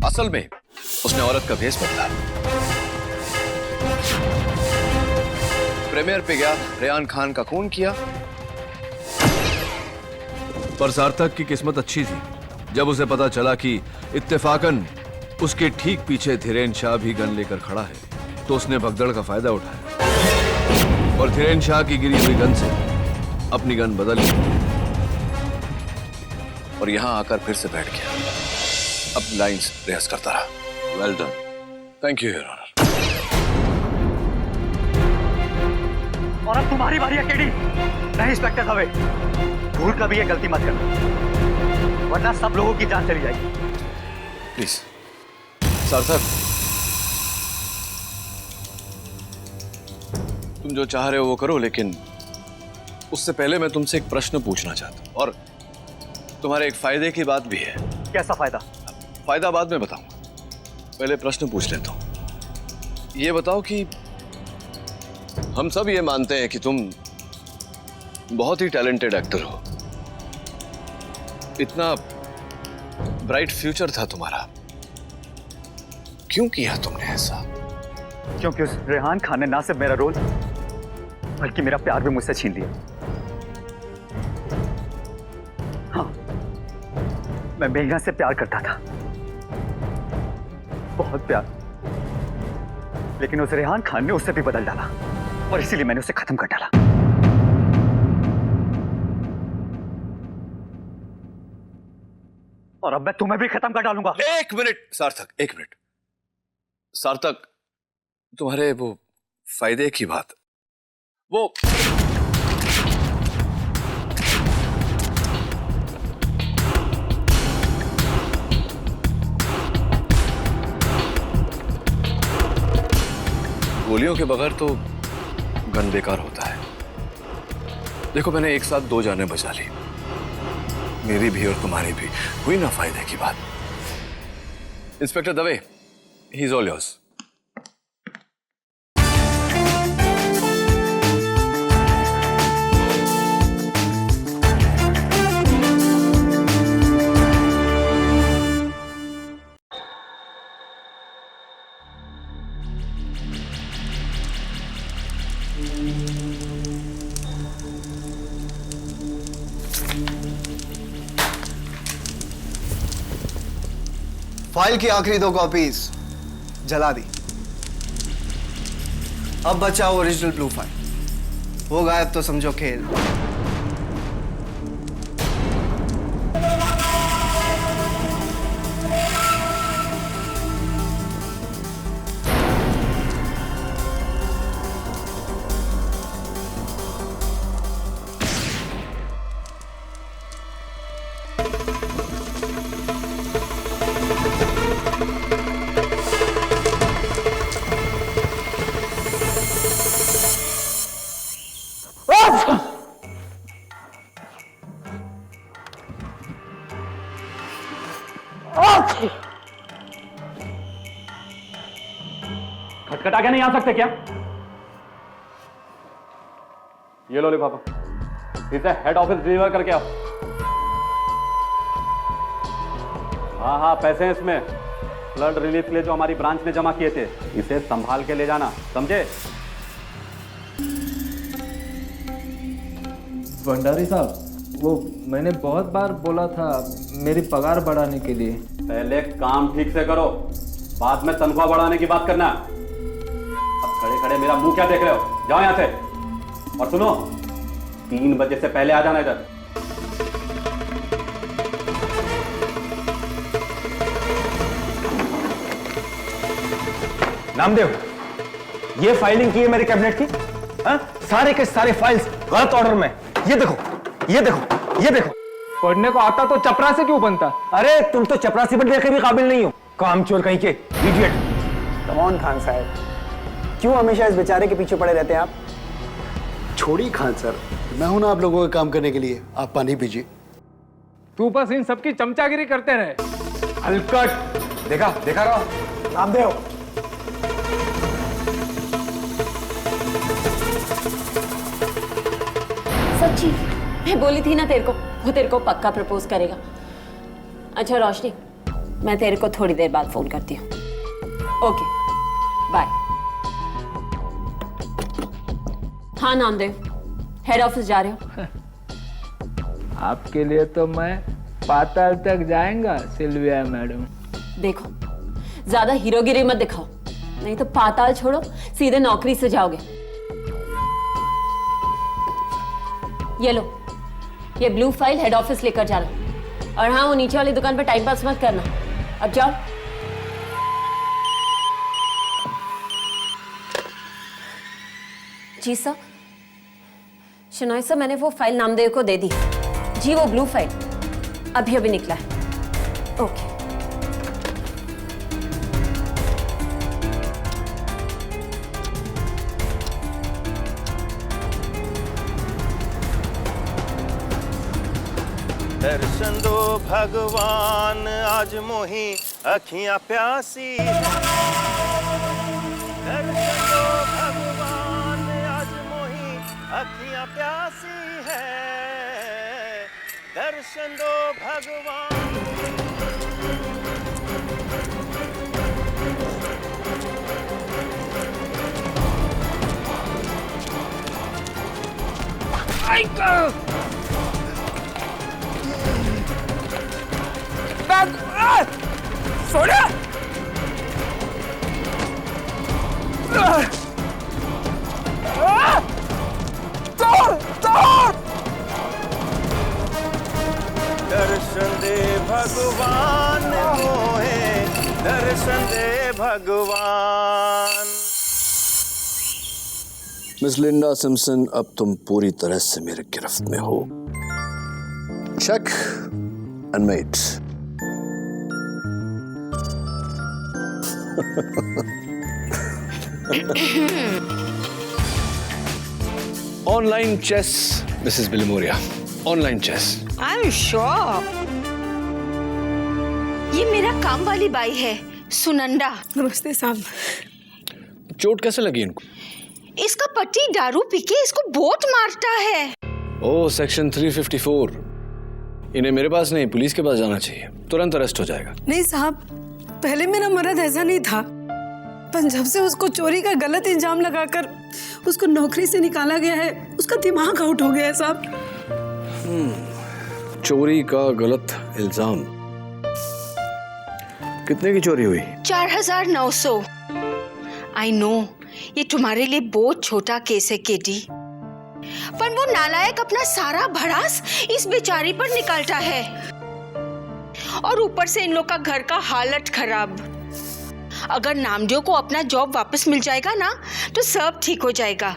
असल में उसने औरत का भेष बदला, प्रीमियर पे गया, रेहान खान का खून किया। पर सार्थक की किस्मत अच्छी थी। जब उसे पता चला कि इत्तेफाकन उसके ठीक पीछे धीरेन शाह भी गन लेकर खड़ा है, तो उसने भगदड़ का फायदा उठाया और धीरेन शाह की गिरी हुई गन से अपनी गन बदल ली और यहां आकर फिर से बैठ गया, अपनी लाइंस रिहर्स करता रहा। Well done, thank you your honour. और अब तुम्हारी बारी है केडी। नहीं इंस्पेक्टर दवे, भूल कभी ये गलती मत करना, वरना सब लोगों की जान चली जाएगी। प्लीज सार्थक, तुम जो चाह रहे हो वो करो, लेकिन उससे पहले मैं तुमसे एक प्रश्न पूछना चाहता हूं, और तुम्हारे एक फायदे की बात भी है। कैसा फायदा? फायदा बाद में बताऊंगा, पहले प्रश्न पूछ लेता हूं। ये बताओ कि हम सब ये मानते हैं कि तुम बहुत ही टैलेंटेड एक्टर हो, इतना ब्राइट फ्यूचर था तुम्हारा, क्यों किया तुमने ऐसा? क्योंकि उस रेहान खान ने ना सिर्फ मेरा रोल बल्कि मेरा प्यार भी मुझसे छीन लिया। हाँ, मैं मेघना से प्यार करता था, बहुत प्यार, लेकिन उस रेहान खान ने उससे भी बदल डाला और इसीलिए मैंने उसे खत्म कर डाला। और अब मैं तुम्हें भी खत्म कर डालूंगा। एक मिनट सार्थक, एक मिनट सार्थक, तुम्हारे वो फायदे की बात, वो गोलियों के बगैर तो गन बेकार होता है। देखो, मैंने एक साथ दो जानें बचा ली, मेरी भी और तुम्हारी भी, हुई ना फायदे की बात। Inspector Dave, he is all yours. File की आखिरी 2 कॉपीज जला दी। अब बचा ओरिजिनल ब्लू फाइल, वो गायब तो समझो खेल। खटखटा के नहीं आ सकते क्या? ये लो लिफाफा, इसे हेड ऑफिस डिलीवर करके आओ। हाँ हाँ, पैसे हैं इसमें, फ्लड रिलीफ के लिए जो हमारी ब्रांच ने जमा किए थे, इसे संभाल के ले जाना, समझे? भंडारी साहब, वो मैंने बहुत बार बोला था मेरी पगार बढ़ाने के लिए। पहले काम ठीक से करो, बाद में तनख्वाह बढ़ाने की बात करना। अब खड़े खड़े मेरा मुंह क्या देख रहे हो? जाओ यहां से। और सुनो, 3 बजे से पहले आ जाना इधर। नामदेव, ये फाइलिंग की है मेरे कैबिनेट की? हा? सारे के सारे फाइल्स गलत ऑर्डर में। ये देखो, ये देखो, ये देखो। पढ़ने को आता तो चपरासी क्यों बनता? अरे तुम तो चपरासी बनने के भी काबिल नहीं हो, कामचोर कहीं के, इडियट। कम ऑन खान साहब, क्यों हमेशा इस बेचारे के पीछे पड़े रहते हैं आप? छोड़िए खान सर, मैं हूं ना आप लोगों के काम करने के लिए। आप पानी पीजिए। तू बस इन सबकी चमचागिरी करते रहे। हलकट, देखा देखा रहो। नामदेव, सच्ची मैं बोली थी ना तेरे को, वो तेरे को पक्का प्रपोज करेगा। अच्छा रोशनी, मैं तेरे को थोड़ी देर बाद फोन करती हूँ। Okay bye. हाँ नामदेव, हेड ऑफिस जा रहे हो? आपके लिए तो मैं पाताल तक जाएगा सिल्विया मैडम। देखो ज्यादा हीरोगिरी मत दिखाओ, नहीं तो पाताल छोड़ो सीधे नौकरी से जाओगे। ये लो, ये ब्लू फाइल हेड ऑफिस लेकर जाना। और हाँ, वो नीचे वाली दुकान पर टाइम पास मत करना। अब जाओ। जी सर। शनॉय सर, मैंने वो फाइल नामदेव को दे दी। जी वो ब्लू फाइल अभी अभी निकला है। ओके। दर्शन दो भगवान आज मोही अखियां प्यासी है। दर्शन दो भगवान आज मोही अखियां प्यासी है। दर्शन दो भगवान। सोनिया! दर्शन दे भगवान मोहे, दर्शन दे भगवान। मिस लिंडा सिम्पसन, अब तुम पूरी तरह से मेरे गिरफ्त में हो। Check and mate. Online chess mrs Bilimoria, online chess. I am sure. ये मेरा काम वाली बाई है, सुनंदा। नमस्ते साहब। चोट कैसे लगी इनको? इसका पति दारू पी के इसको बहुत मारता है। ओह, सेक्शन 354। इन्हें मेरे पास नहीं, पुलिस के पास जाना चाहिए, तुरंत अरेस्ट हो जाएगा। नहीं साहब, पहले मेरा मर्द ऐसा नहीं था, पर जब से उसको चोरी का गलत इल्जाम लगाकर उसको नौकरी से निकाला गया है, उसका दिमाग आउट हो गया है साहब। चोरी का गलत इल्जाम। कितने की चोरी हुई? 4900। आई नो ये तुम्हारे लिए बहुत छोटा केस है केडी, पर वो नालायक अपना सारा भड़ास इस बेचारी पर निकालता है, और ऊपर से इन लोग का घर का हालत खराब। अगर नामदेव को अपना जॉब वापस मिल जाएगा ना, तो सब ठीक हो जाएगा।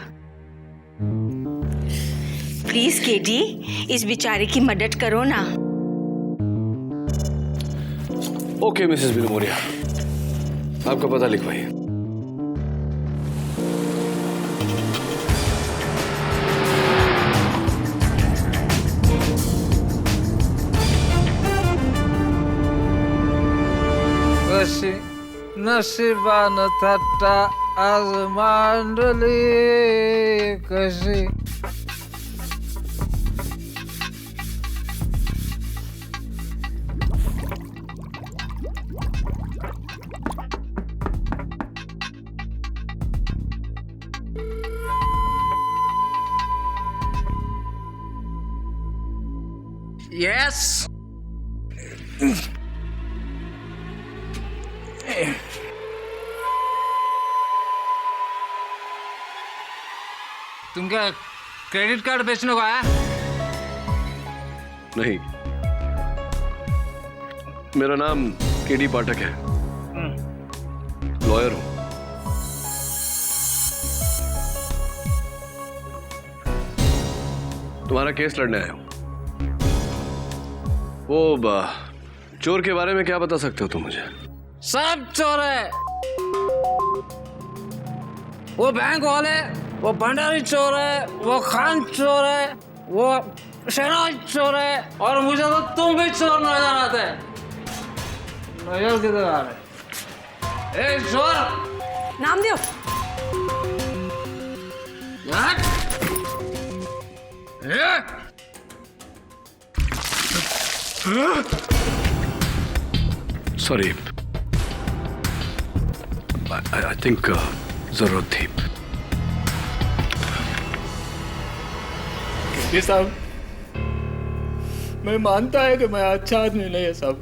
प्लीज केडी, इस बेचारे की मदद करो ना। ओके मिसेस बिलिमोरिया, आपका पता लिखवाइए। नशिबानं थट्टा आज मांडली कशी। यस। तुम क्या क्रेडिट कार्ड बेचने को आया? नहीं, मेरा नाम केडी पाठक है, लॉयर हूं। तुम्हारा केस लड़ने आया हूं। वो चोर के बारे में क्या बता सकते हो तुम मुझे? सब चोर है। वो बैंक वाले, वो भंडारी चोर है, वो खान चोर है, वो शहनाज चोर है, और मुझे तो तुम भी चोर नजर आते। नजर किधर आ रहे? ए चोर! नामदेव! सॉरी, आई थिंक जरूरत थी। केडी साहब, मैं मानता है कि मैं अच्छा आदमी नहीं है साहब,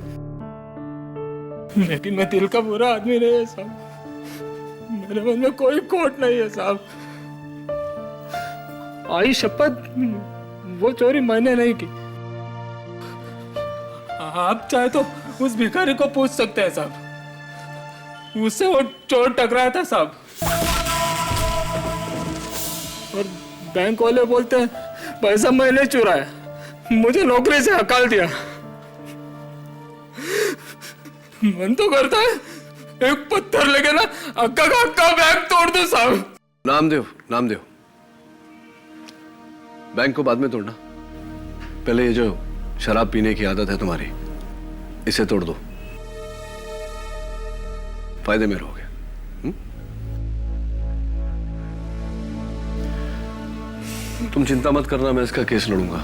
लेकिन मैं दिल का बुरा आदमी नहीं है साहब। मेरे मन में कोई खोट नहीं है साहब। आई शपथ, वो चोरी मैंने नहीं की। आप चाहे तो उस भिखारी को पूछ सकते हैं साहब, उससे वो चोर टकराया था साहब। और बैंक वाले बोलते हैं पैसा मैंने चुराया, मुझे नौकरी से हकाल दिया। मन तो करता है एक पत्थर लेके ना अक्का का अक्का बैंक तोड़ दो साहब। नामदेव, बैंक को बाद में तोड़ना, पहले ये जो शराब पीने की आदत है तुम्हारी, इसे तोड़ दो, फायदे में रहोगे। तुम चिंता मत करना, मैं इसका केस लड़ूंगा,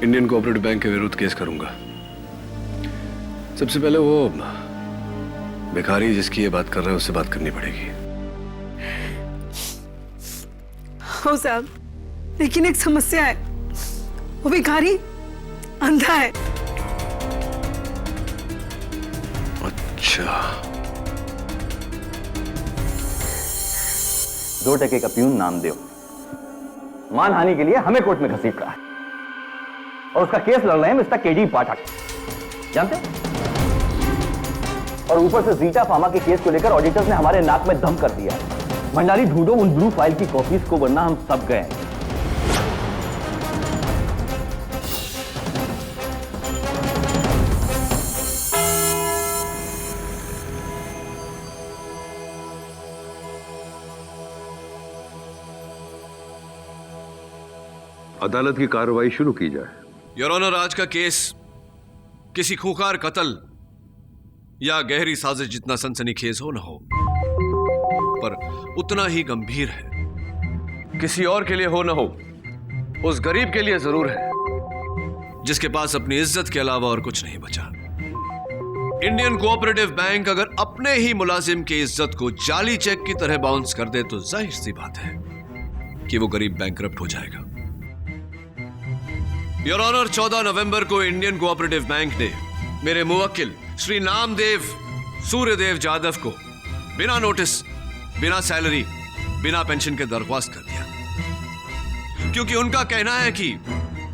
इंडियन कोऑपरेटिव बैंक के विरुद्ध केस करूंगा। सबसे पहले वो भिखारी जिसकी ये बात कर रहे हैं उससे बात करनी पड़ेगी। हो साहब, लेकिन एक समस्या है, वो भिखारी अंधा है। अच्छा। 2 टके का प्यून नामदेव मानहानि के लिए हमें कोर्ट में घसीट रहा है, और उसका केस लड़ रहे हैं मिस्टर केडी पाठक, जानते हैं? और ऊपर से जीटा फार्मा के केस को लेकर ऑडिटर्स ने हमारे नाक में दम कर दिया है। भंडारी ढूंढो उन ब्लू फाइल की कॉपीज को, वरना हम सब गए। अदालत की कार्रवाई शुरू की जाए। योर ऑनर, आज का केस किसी खूंखार कत्ल या गहरी साजिश जितना सनसनीखेज हो न हो, पर उतना ही गंभीर है। किसी और के लिए हो न हो, उस गरीब के लिए जरूर है जिसके पास अपनी इज्जत के अलावा और कुछ नहीं बचा। इंडियन कोऑपरेटिव बैंक अगर अपने ही मुलाजिम की इज्जत को जाली चेक की तरह बाउंस कर दे तो जाहिर सी बात है कि वो गरीब बैंकरप्ट हो जाएगा। योर ऑनर, 14 नवंबर को इंडियन कोऑपरेटिव बैंक ने मेरे मुवक्किल श्री नामदेव सूर्यदेव जादव को बिना नोटिस, बिना सैलरी, बिना पेंशन के दरख्वास्त कर दिया, क्योंकि उनका कहना है कि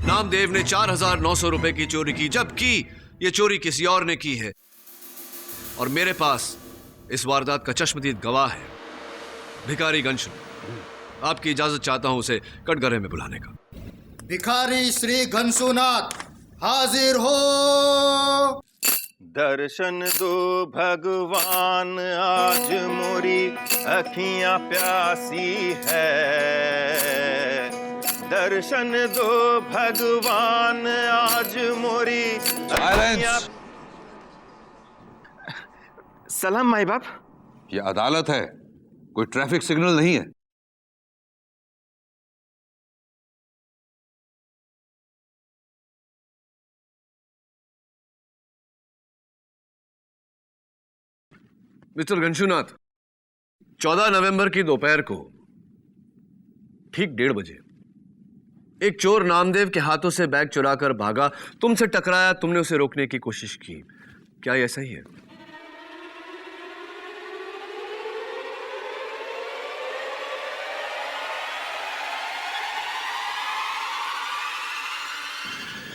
नामदेव ने 4,900 रुपए की चोरी की, जबकि यह चोरी किसी और ने की है। और मेरे पास इस वारदात का चश्मदीद गवाह है, भिखारी गंशु। आपकी इजाजत चाहता हूं उसे कटघरे में बुलाने का। भिखारी श्री घनसूनाथ हाजिर हो। दर्शन दो भगवान, आज मोरी अखियां प्यासी है। दर्शन दो भगवान, आज मोरी अखियां। सलाम माई बाप। ये अदालत है, कोई ट्रैफिक सिग्नल नहीं है। मिस्टर घनशुनाथ, 14 नवंबर की दोपहर को ठीक 1:30 बजे एक चोर नामदेव के हाथों से बैग चुराकर भागा, तुमसे टकराया, तुमने उसे रोकने की कोशिश की, क्या यह सही है?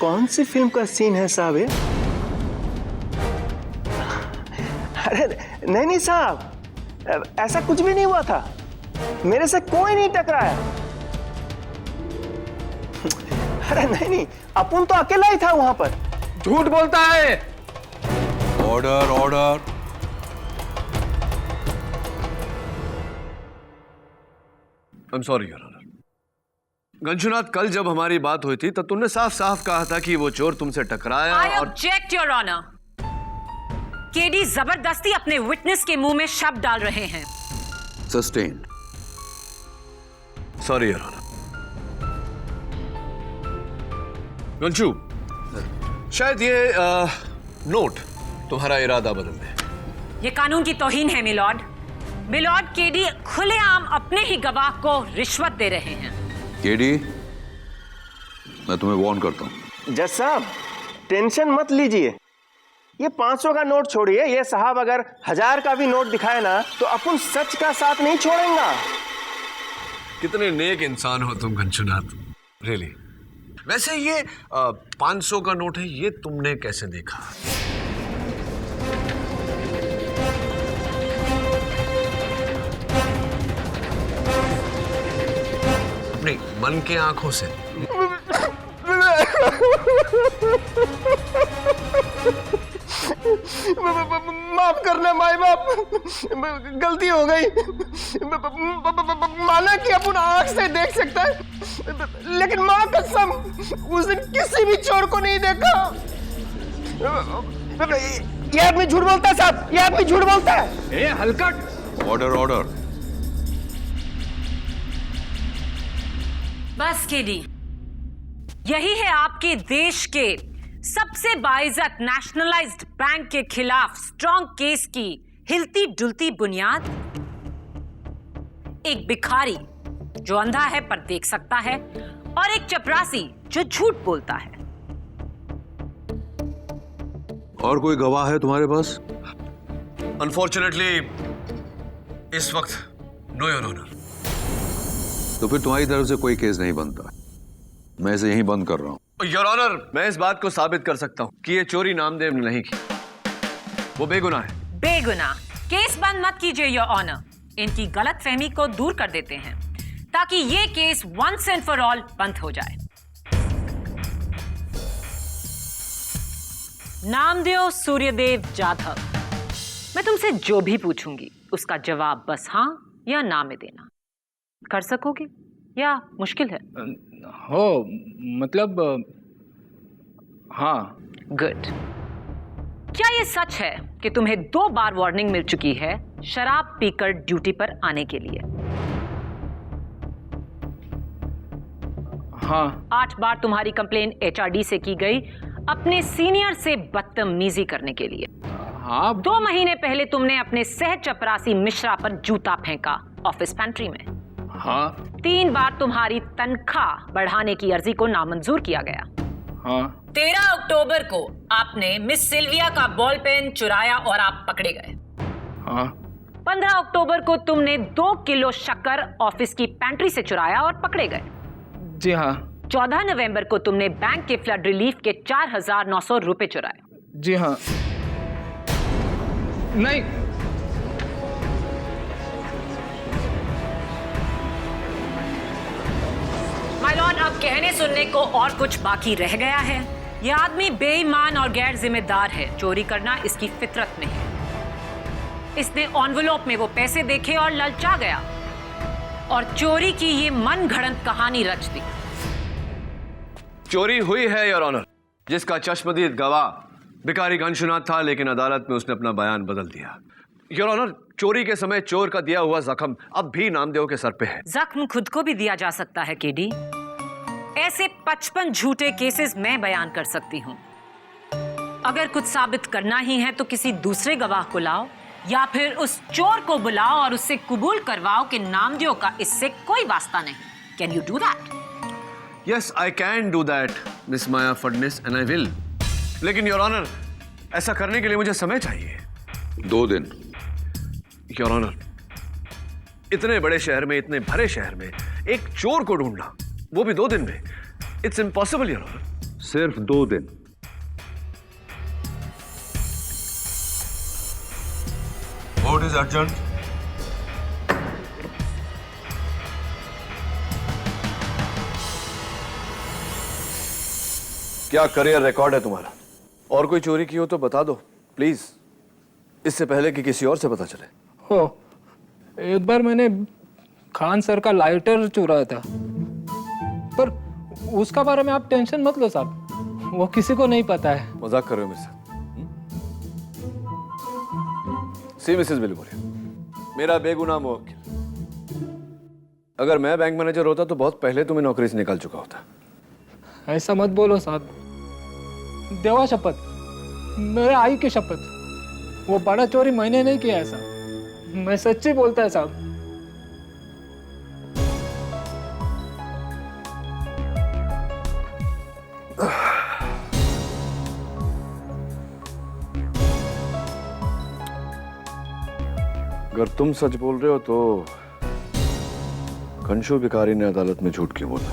कौन सी फिल्म का सीन है साहब ये? अरे नहीं साहब, ऐसा कुछ भी नहीं हुआ था, मेरे से कोई नहीं टकराया। अरे नहीं, अपुन तो अकेला ही था वहां पर। झूठ बोलता है। Order order. I am sorry your honour. घनशुनाथ, कल जब हमारी बात हुई थी तब तुमने साफ साफ कहा था कि वो चोर तुमसे टकराया। I object, Your Honor. KD जबरदस्ती अपने विटनेस के मुंह में शब्द डाल रहे हैं। सस्टेन्ड। Sorry your honour. गंशु, शायद ये नोट तुम्हारा इरादा बदल दे। ये कानून की तौहीन है मिलॉर्ड। मिलॉर्ड केडी खुलेआम अपने ही गवाह को रिश्वत दे रहे हैं। केडी, मैं तुम्हें वार्न करता हूं। जज साहब, टेंशन मत लीजिए। ये 500 का नोट छोड़िए, ये साहब अगर 1000 का भी नोट दिखाए ना तो अपन सच का साथ नहीं छोड़ेंगे। कितने नेक इंसान हो तुम घनश्याम, रियली। वैसे ये 500 का नोट है, ये तुमने कैसे देखा? अपनी मन के आंखों से। माफ करना माई बाप, गलती हो गई। माना कि अपन आंख से देख सकता है, लेकिन मां कसम उस दिन किसी भी चोर को नहीं देखा। ये आदमी झूठ बोलता है साहब, ये आदमी झूठ बोलता है। ए हलकट, ऑर्डर ऑर्डर। बस केडी, यही है आपके देश के सबसे बाइज्जत नेशनलाइज्ड बैंक के खिलाफ स्ट्रॉन्ग केस की हिलती डुलती बुनियाद। एक भिखारी जो अंधा है पर देख सकता है, और एक चपरासी जो झूठ बोलता है। और कोई गवाह है तुम्हारे पास? अनफॉर्चुनेटली इस वक्त नो योर ऑनर। तो फिर तुम्हारी तरफ से कोई केस नहीं बनता, मैं इसे यहीं बंद कर रहा हूं। योर ऑनर, मैं इस बात को साबित कर सकता हूं कि ये चोरी नामदेव ने नहीं की, वो बेगुनाह है। बेगुनाह? केस बंद मत कीजिए योर ऑनर। इनकी गलतफहमी को दूर कर देते हैं ताकि ये case once and for all बंद हो जाए। नामदेव सूर्यदेव जाधव, मैं तुमसे जो भी पूछूंगी उसका जवाब बस हाँ या ना में देना। कर सकोगे या मुश्किल है? हो, मतलब हाँ। गुड। क्या ये सच है कि तुम्हें 2 बार वार्निंग मिल चुकी है शराब पीकर ड्यूटी पर आने के लिए? हाँ। 8 बार तुम्हारी कंप्लेन HRD से की गई अपने सीनियर से बदतमीजी करने के लिए। हाँ। 2 महीने पहले तुमने अपने सह चपरासी मिश्रा पर जूता फेंका ऑफिस पेंट्री में। हाँ। 3 बार तुम्हारी तनख्वाह बढ़ाने की अर्जी को नामंजूर किया गया। हाँ। 13 अक्टूबर को आपने मिस सिल्विया का बॉल पेन चुराया और आप पकड़े गए। हाँ। 15 अक्टूबर को तुमने 2 किलो शक्कर ऑफिस की पेंट्री से चुराया और पकड़े गए। जी हाँ। 14 नवंबर को तुमने बैंक के फ्लड रिलीफ के 4,900 रुपए चुराए। जी हाँ। नहीं। माय लॉर्ड, अब कहने सुनने को और कुछ बाकी रह गया है। यह आदमी बेईमान और गैर जिम्मेदार है। चोरी करना इसकी फितरत में है। इसने एनवेलप में वो पैसे देखे और ललचा गया और चोरी की ये मनगढ़ंत कहानी रच दी। चोरी हुई है योर ऑनर, जिसका चश्मदीद गवाह भिखारी घनश्याम था, लेकिन अदालत में उसने अपना बयान बदल दिया। योर ऑनर, चोरी के समय चोर का दिया हुआ जख्म अब भी नामदेव के सर पे है। जख्म खुद को भी दिया जा सकता है केडी। ऐसे 55 झूठे केसेस मैं बयान कर सकती हूँ। अगर कुछ साबित करना ही है तो किसी दूसरे गवाह को लाओ या फिर उस चोर को बुलाओ और उससे कबूल करवाओ कि नामदेव का इससे कोई वास्ता नहीं। Can you do that? Yes, I can do that, Miss Maya Fadnis, and I will. लेकिन योर ऑनर, ऐसा करने के लिए मुझे समय चाहिए। 2 दिन। योर ऑनर, इतने बड़े शहर में, इतने भरे शहर में एक चोर को ढूंढना, वो भी 2 दिन में, इट्स इम्पॉसिबल योर ऑनर। सिर्फ 2 दिन। What is urgent? क्या करियर रिकॉर्ड है तुम्हारा? और कोई चोरी की हो तो बता दो प्लीज, इससे पहले कि किसी और से पता चले। हो, एक बार मैंने खान सर का लाइटर चुराया था, पर उसका बारे में आप टेंशन मत लो साहब, वो किसी को नहीं पता है। मजाक कर रहे हो मेरे साथ? सी मिसेस बिलमोरिया, मेरा बेगुनाह मुवक्किल, अगर मैं बैंक मैनेजर होता तो बहुत पहले तुम्हें नौकरी से निकाल चुका होता। ऐसा मत बोलो साहब, देवा शपथ, मेरे आई की शपथ, वो बड़ा चोरी मैंने नहीं किया ऐसा। मैं सच्ची बोलता है साहब। अगर तुम सच बोल रहे हो तो कंशु भिखारी ने अदालत में झूठ क्यों बोला?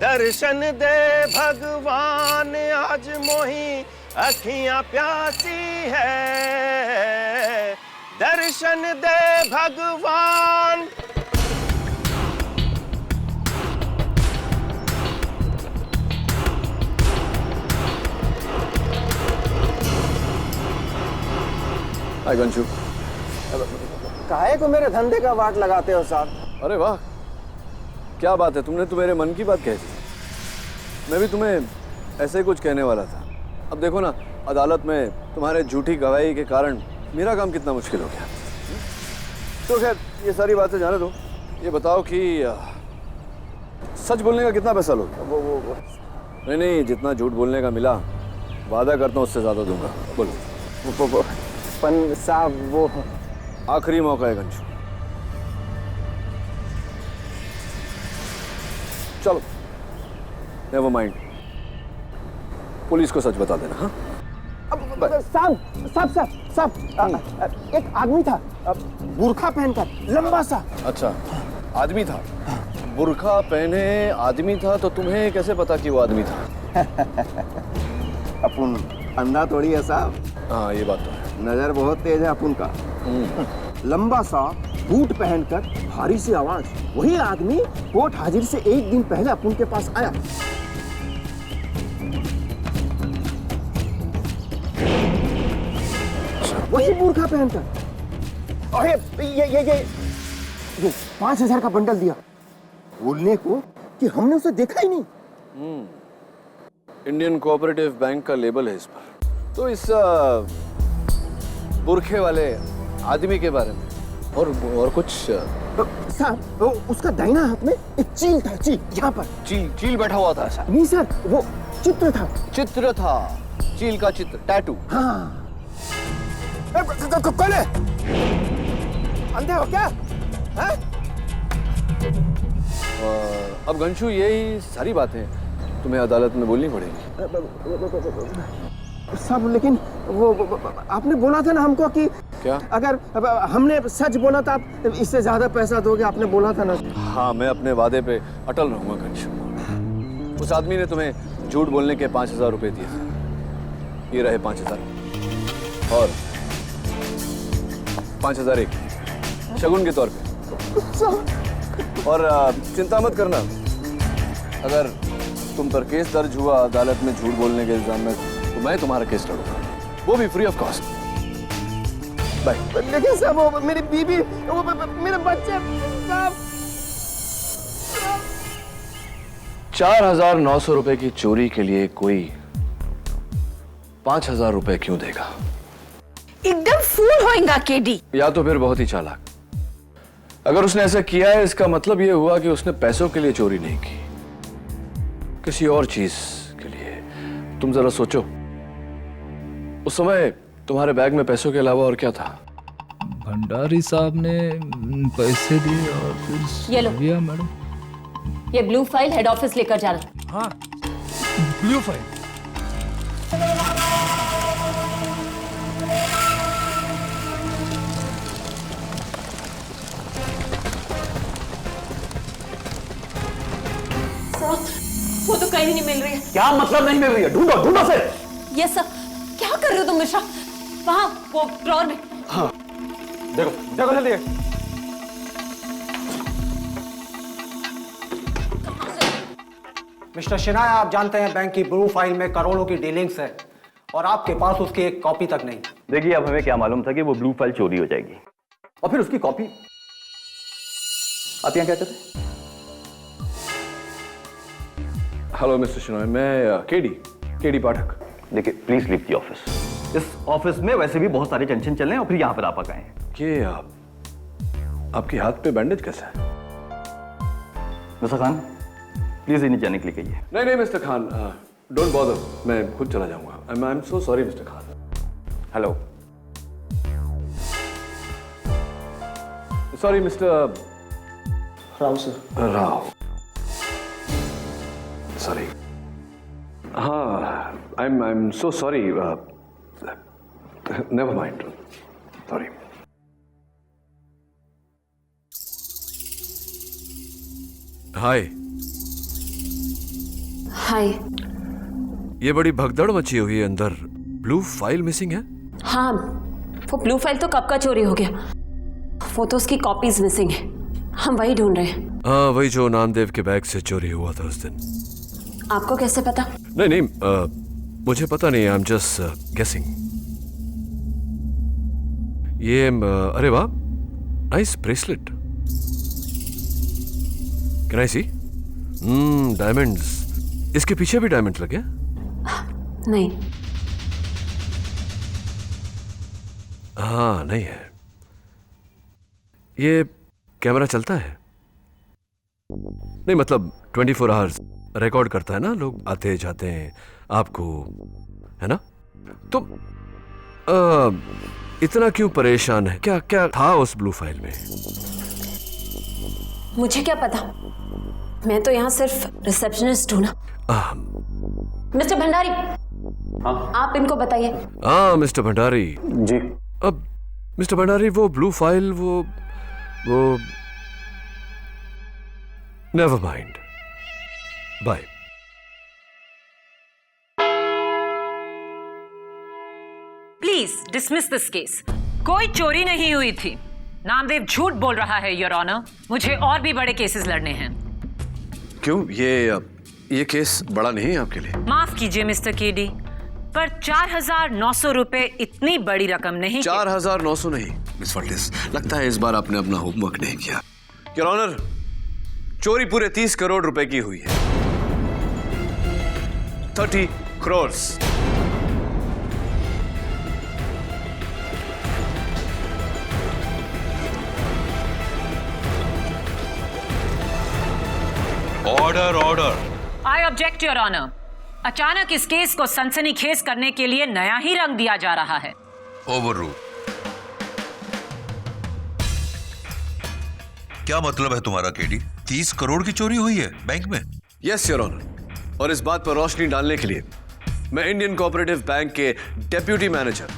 दर्शन दे भगवान आज मोही अखियां प्यासी है, दर्शन दे भगवान। हाय कंशु। काहे को मेरे धंधे का वाट लगाते हो साहब? अरे वाह, क्या बात है, तुमने तो मेरे मन की बात कह दी। मैं भी तुम्हें ऐसे ही कुछ कहने वाला था। अब देखो ना, अदालत में तुम्हारे झूठी गवाही के कारण मेरा काम कितना मुश्किल हो गया। तो खैर ये सारी बातें जाने दो, ये बताओ कि सच बोलने का कितना पैसा लोगे? वो नहीं, जितना झूठ बोलने का मिला वादा करता हूँ उससे ज्यादा दूंगा। बोलो। पन साहब वो आखिरी मौका है कंशु, चलो नेवर माइंड, पुलिस को सच बता देना। हाँ साहब एक आदमी था बुर्खा पहनकर, लंबा सा। अच्छा, आदमी था, बुर्खा पहने आदमी था, तो तुम्हें कैसे पता कि वो आदमी था? अपन अंधा थोड़ी है साहब। हाँ ये बात तो है, नजर बहुत तेज है अपन का। लंबा सा, बूट पहनकर, भारी सी आवाज, वही आदमी कोर्ट हाजिर से एक दिन पहले अपन के पास आया। वही बुर्खा पहनकर, और ये 5,000 का बंडल दिया, बोलने को कि हमने उसे देखा ही नहीं। इंडियन कोऑपरेटिव बैंक का लेबल है इस पर। तो इस बुरखे वाले आदमी के बारे में और कुछ? साहब उसका दाहिना हाथ में एक चील था, चील यहाँ पर। चील बैठा हुआ था ऐसा? नहीं सर, वो चित्र था। चित्र था, चील का चित्र, टैटू। हाँ। कौन है? अंधे हो क्या? हाँ? अब गंशु यही सारी बातें तुम्हें अदालत में बोलनी पड़ेगी। साहब लेकिन वो आपने बोला था ना हमको कि क्या? अगर हमने सच बोला तो आप इससे ज्यादा पैसा दोगे, आपने बोला था ना। हाँ, मैं अपने वादे पे अटल रहूंगा कंशु। उस आदमी ने तुम्हें झूठ बोलने के 5,000 रुपए दिए थे, ये रहे 5,000 और 5,000 एक शगुन के तौर पे। और चिंता मत करना, अगर तुम पर केस दर्ज हुआ अदालत में झूठ बोलने के इल्जाम में, तो मैं तुम्हारा केस लड़ूंगा, वो भी फ्री ऑफ कॉस्ट। बाय। लेकिन साहब वो मेरी बीबी, वो मेरे बच्चे साहब। 4,900 रुपए की चोरी के लिए कोई 5,000 रुपए क्यों देगा? एकदम फूल होएगा केडी। या तो फिर बहुत ही चालाक। अगर उसने ऐसा किया है, इसका मतलब यह हुआ कि उसने पैसों के लिए चोरी नहीं की, किसी और चीज के लिए। तुम जरा सोचो, उस समय तुम्हारे बैग में पैसों के अलावा और क्या था? भंडारी साहब ने पैसे दिए और फिर ये लो। मैडम, ये ब्लू फाइल हेड ऑफिस लेकर जाना। हाँ, ब्लू फाइल। वो तो कहीं नहीं मिल रही है। क्या मतलब नहीं मिल रही है? ढूंढो ढूंढो से। Yes sir. क्या कर रहे हो तुम मिश्रा? वहां वो ड्रॉर में। हाँ, देखो देखो जल्दी। मिस्टर शिनाय, आप जानते हैं बैंक की ब्लू फाइल में करोड़ों की डीलिंग्स है और आपके पास उसकी एक कॉपी तक नहीं। देखिए, अब हमें क्या मालूम था कि वो ब्लू फाइल चोरी हो जाएगी, और फिर उसकी कॉपी। आप यहाँ क्या करते हैं? हेलो मिस्टर शिनॉय, मैं केडी पाठक। देखिए, प्लीज लीव द ऑफिस। इस ऑफिस में वैसे भी बहुत सारे टेंशन चल रहे हैं और फिर यहाँ पर आप आ गए हैं। ये आपके हाथ पे बैंडेज कैसा है? मिस्टर खान, प्लीज इन्हें जाने के लिए कहिए। नहीं मिस्टर खान, डोंट बॉदर, मैं खुद चला जाऊंगा। I am so sorry Mr Khan. Hello, sorry Mr Rao sir. Rao, sorry. हाँ, I am so sorry. Never mind, sorry. Hi. Hi. ये बड़ी भगदड़ मची हुई है अंदर। ब्लू फाइल मिसिंग है? हाँ, वो ब्लू फाइल तो कब का चोरी हो गया, वो तो उसकी कॉपीज मिसिंग है। हम वही ढूंढ रहे हैं। हाँ, वही जो नामदेव के बैग से चोरी हुआ था उस दिन। आपको कैसे पता? नहीं, मुझे पता नहीं, आई एम जस्ट गेसिंग। ये अरे वाह, nice bracelet. Can I see? Diamonds. इसके पीछे भी डायमंड लगे? नहीं। हाँ, नहीं है। ये कैमरा चलता है? नहीं, मतलब 24 आवर्स रिकॉर्ड करता है ना, लोग आते जाते हैं आपको, है ना? तो इतना क्यों परेशान है? क्या क्या था उस ब्लू फाइल में? मुझे क्या पता, मैं तो यहाँ सिर्फ रिसेप्शनिस्ट हूँ ना। मिस्टर भंडारी, आप इनको बताइए। हाँ मिस्टर भंडारी जी। अब मिस्टर भंडारी, वो ब्लू फाइल, वो never mind, bye. Please dismiss this case. कोई चोरी नहीं हुई थी। नामदेव झूठ बोल रहा है योर ऑनर। मुझे और भी बड़े केसेस लड़ने हैं। क्यों? ये केस बड़ा नहीं है आपके लिए? माफ कीजिए मिस्टर केडी, पर 4,900 रुपए इतनी बड़ी रकम नहीं। 4,900 नहीं मिस फर्टिस, लगता है इस बार आपने अपना होमवर्क नहीं किया। योर ऑनर, चोरी पूरे 30 करोड़ रुपए की हुई है। 30 crore. Order order. I object your honour. अचानक इस केस को सनसनीखेज करने के लिए नया ही रंग दिया जा रहा है। Over rule. क्या मतलब है तुम्हारा केडी? 30 करोड़ की चोरी हुई है बैंक में? यस योर ऑनर, और इस बात पर रोशनी डालने के लिए मैं इंडियन कोऑपरेटिव बैंक के डेप्यूटी मैनेजर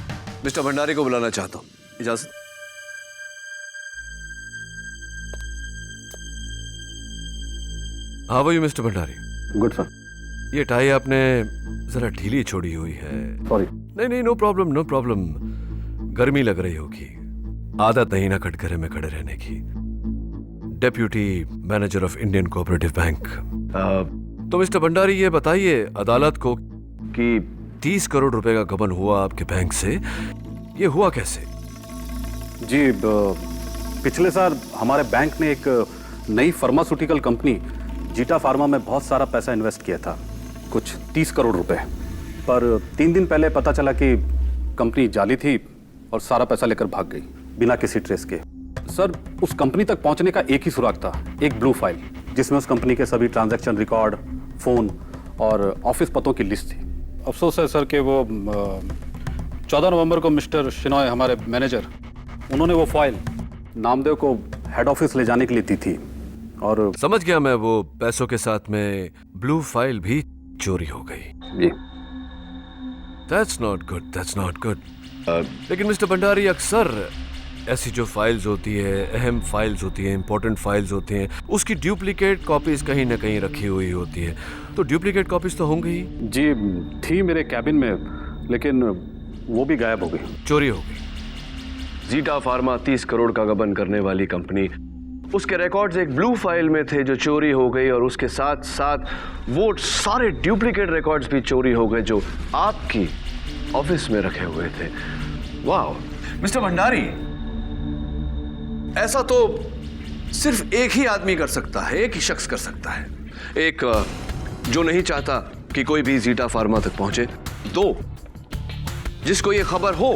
मिस्टर भंडारी को बुलाना चाहता हूं। इजाजत? हाँ भाई मिस्टर भंडारी। Good sir. ये टाई आपने जरा ढीली छोड़ी हुई है। सॉरी। नहीं, नो प्रॉब्लम, नो प्रॉब्लम। गर्मी लग रही होगी, आदत नहीं ना कटघरे में खड़े रहने की। Deputy manager of Indian cooperative bank. तो मिस्टर भंडारी, ये बताइए अदालत को कि 30 करोड़ रुपए का गबन हुआ आपके बैंक से, ये हुआ कैसे? जी, पिछले साल हमारे बैंक ने एक नई फार्मास्यूटिकल कंपनी जीटा फार्मा में बहुत सारा पैसा इन्वेस्ट किया था, कुछ 30 करोड़ रुपए। पर 3 दिन पहले पता चला कि कंपनी जाली थी और सारा पैसा लेकर भाग गई बिना किसी ट्रेस के। सर, उस कंपनी तक पहुंचने का एक ही सुराग था, एक ब्लू फाइल, जिसमें उस कंपनी के सभी ट्रांजैक्शन रिकॉर्ड, फोन और ऑफिस पतों की लिस्ट थी। अफसोस है सर कि वो 14 नवंबर को मिस्टर शिनॉय, हमारे मैनेजर, उन्होंने वो फाइल नामदेव को हेड ऑफिस ले जाने के लिए दी थी। और समझ गया मैं, वो पैसों के साथ में ब्लू फाइल भी चोरी हो गई। That's not good, that's not good। लेकिन मिस्टर भंडारी, अक्सर ऐसी जो फाइल्स होती है, अहम फाइल्स होती हैं, इंपॉर्टेंट फाइल्स होती हैं, उसकी डुप्लीकेट कॉपीज कहीं ना कहीं रखी हुई होती है। तो डुप्लीकेट कॉपीज तो होंगी ही। जी, थी मेरे कैबिन में, लेकिन वो भी गायब हो गई, चोरी हो गई। जीटा फार्मा 30 करोड़ का गबन करने वाली कंपनी, उसके रिकॉर्ड्स एक ब्लू फाइल में थे जो चोरी हो गई, और उसके साथ साथ वो सारे डुप्लीकेट रिकॉर्ड्स भी चोरी हो गए जो आपकी ऑफिस में रखे हुए थे। वाह मिस्टर भंडारी, ऐसा तो सिर्फ एक ही आदमी कर सकता है, एक ही शख्स कर सकता है। एक, जो नहीं चाहता कि कोई भी जीटा फार्मा तक पहुंचे। 2, जिसको ये खबर हो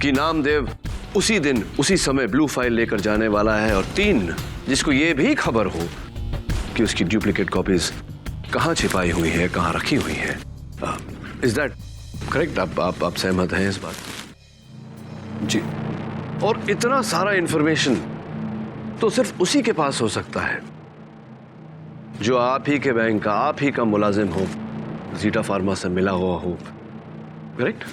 कि नामदेव उसी दिन उसी समय ब्लू फाइल लेकर जाने वाला है। और 3, जिसको ये भी खबर हो कि उसकी डुप्लीकेट कॉपीज कहां छिपाई हुई है, कहां रखी हुई है। Is that correct? आप सहमत हैं इस बात? जी। और इतना सारा इंफॉर्मेशन तो सिर्फ उसी के पास हो सकता है जो आप ही के बैंक का, आप ही का मुलाजिम हो, जीटा फार्मा से मिला हुआ हो। करेक्ट?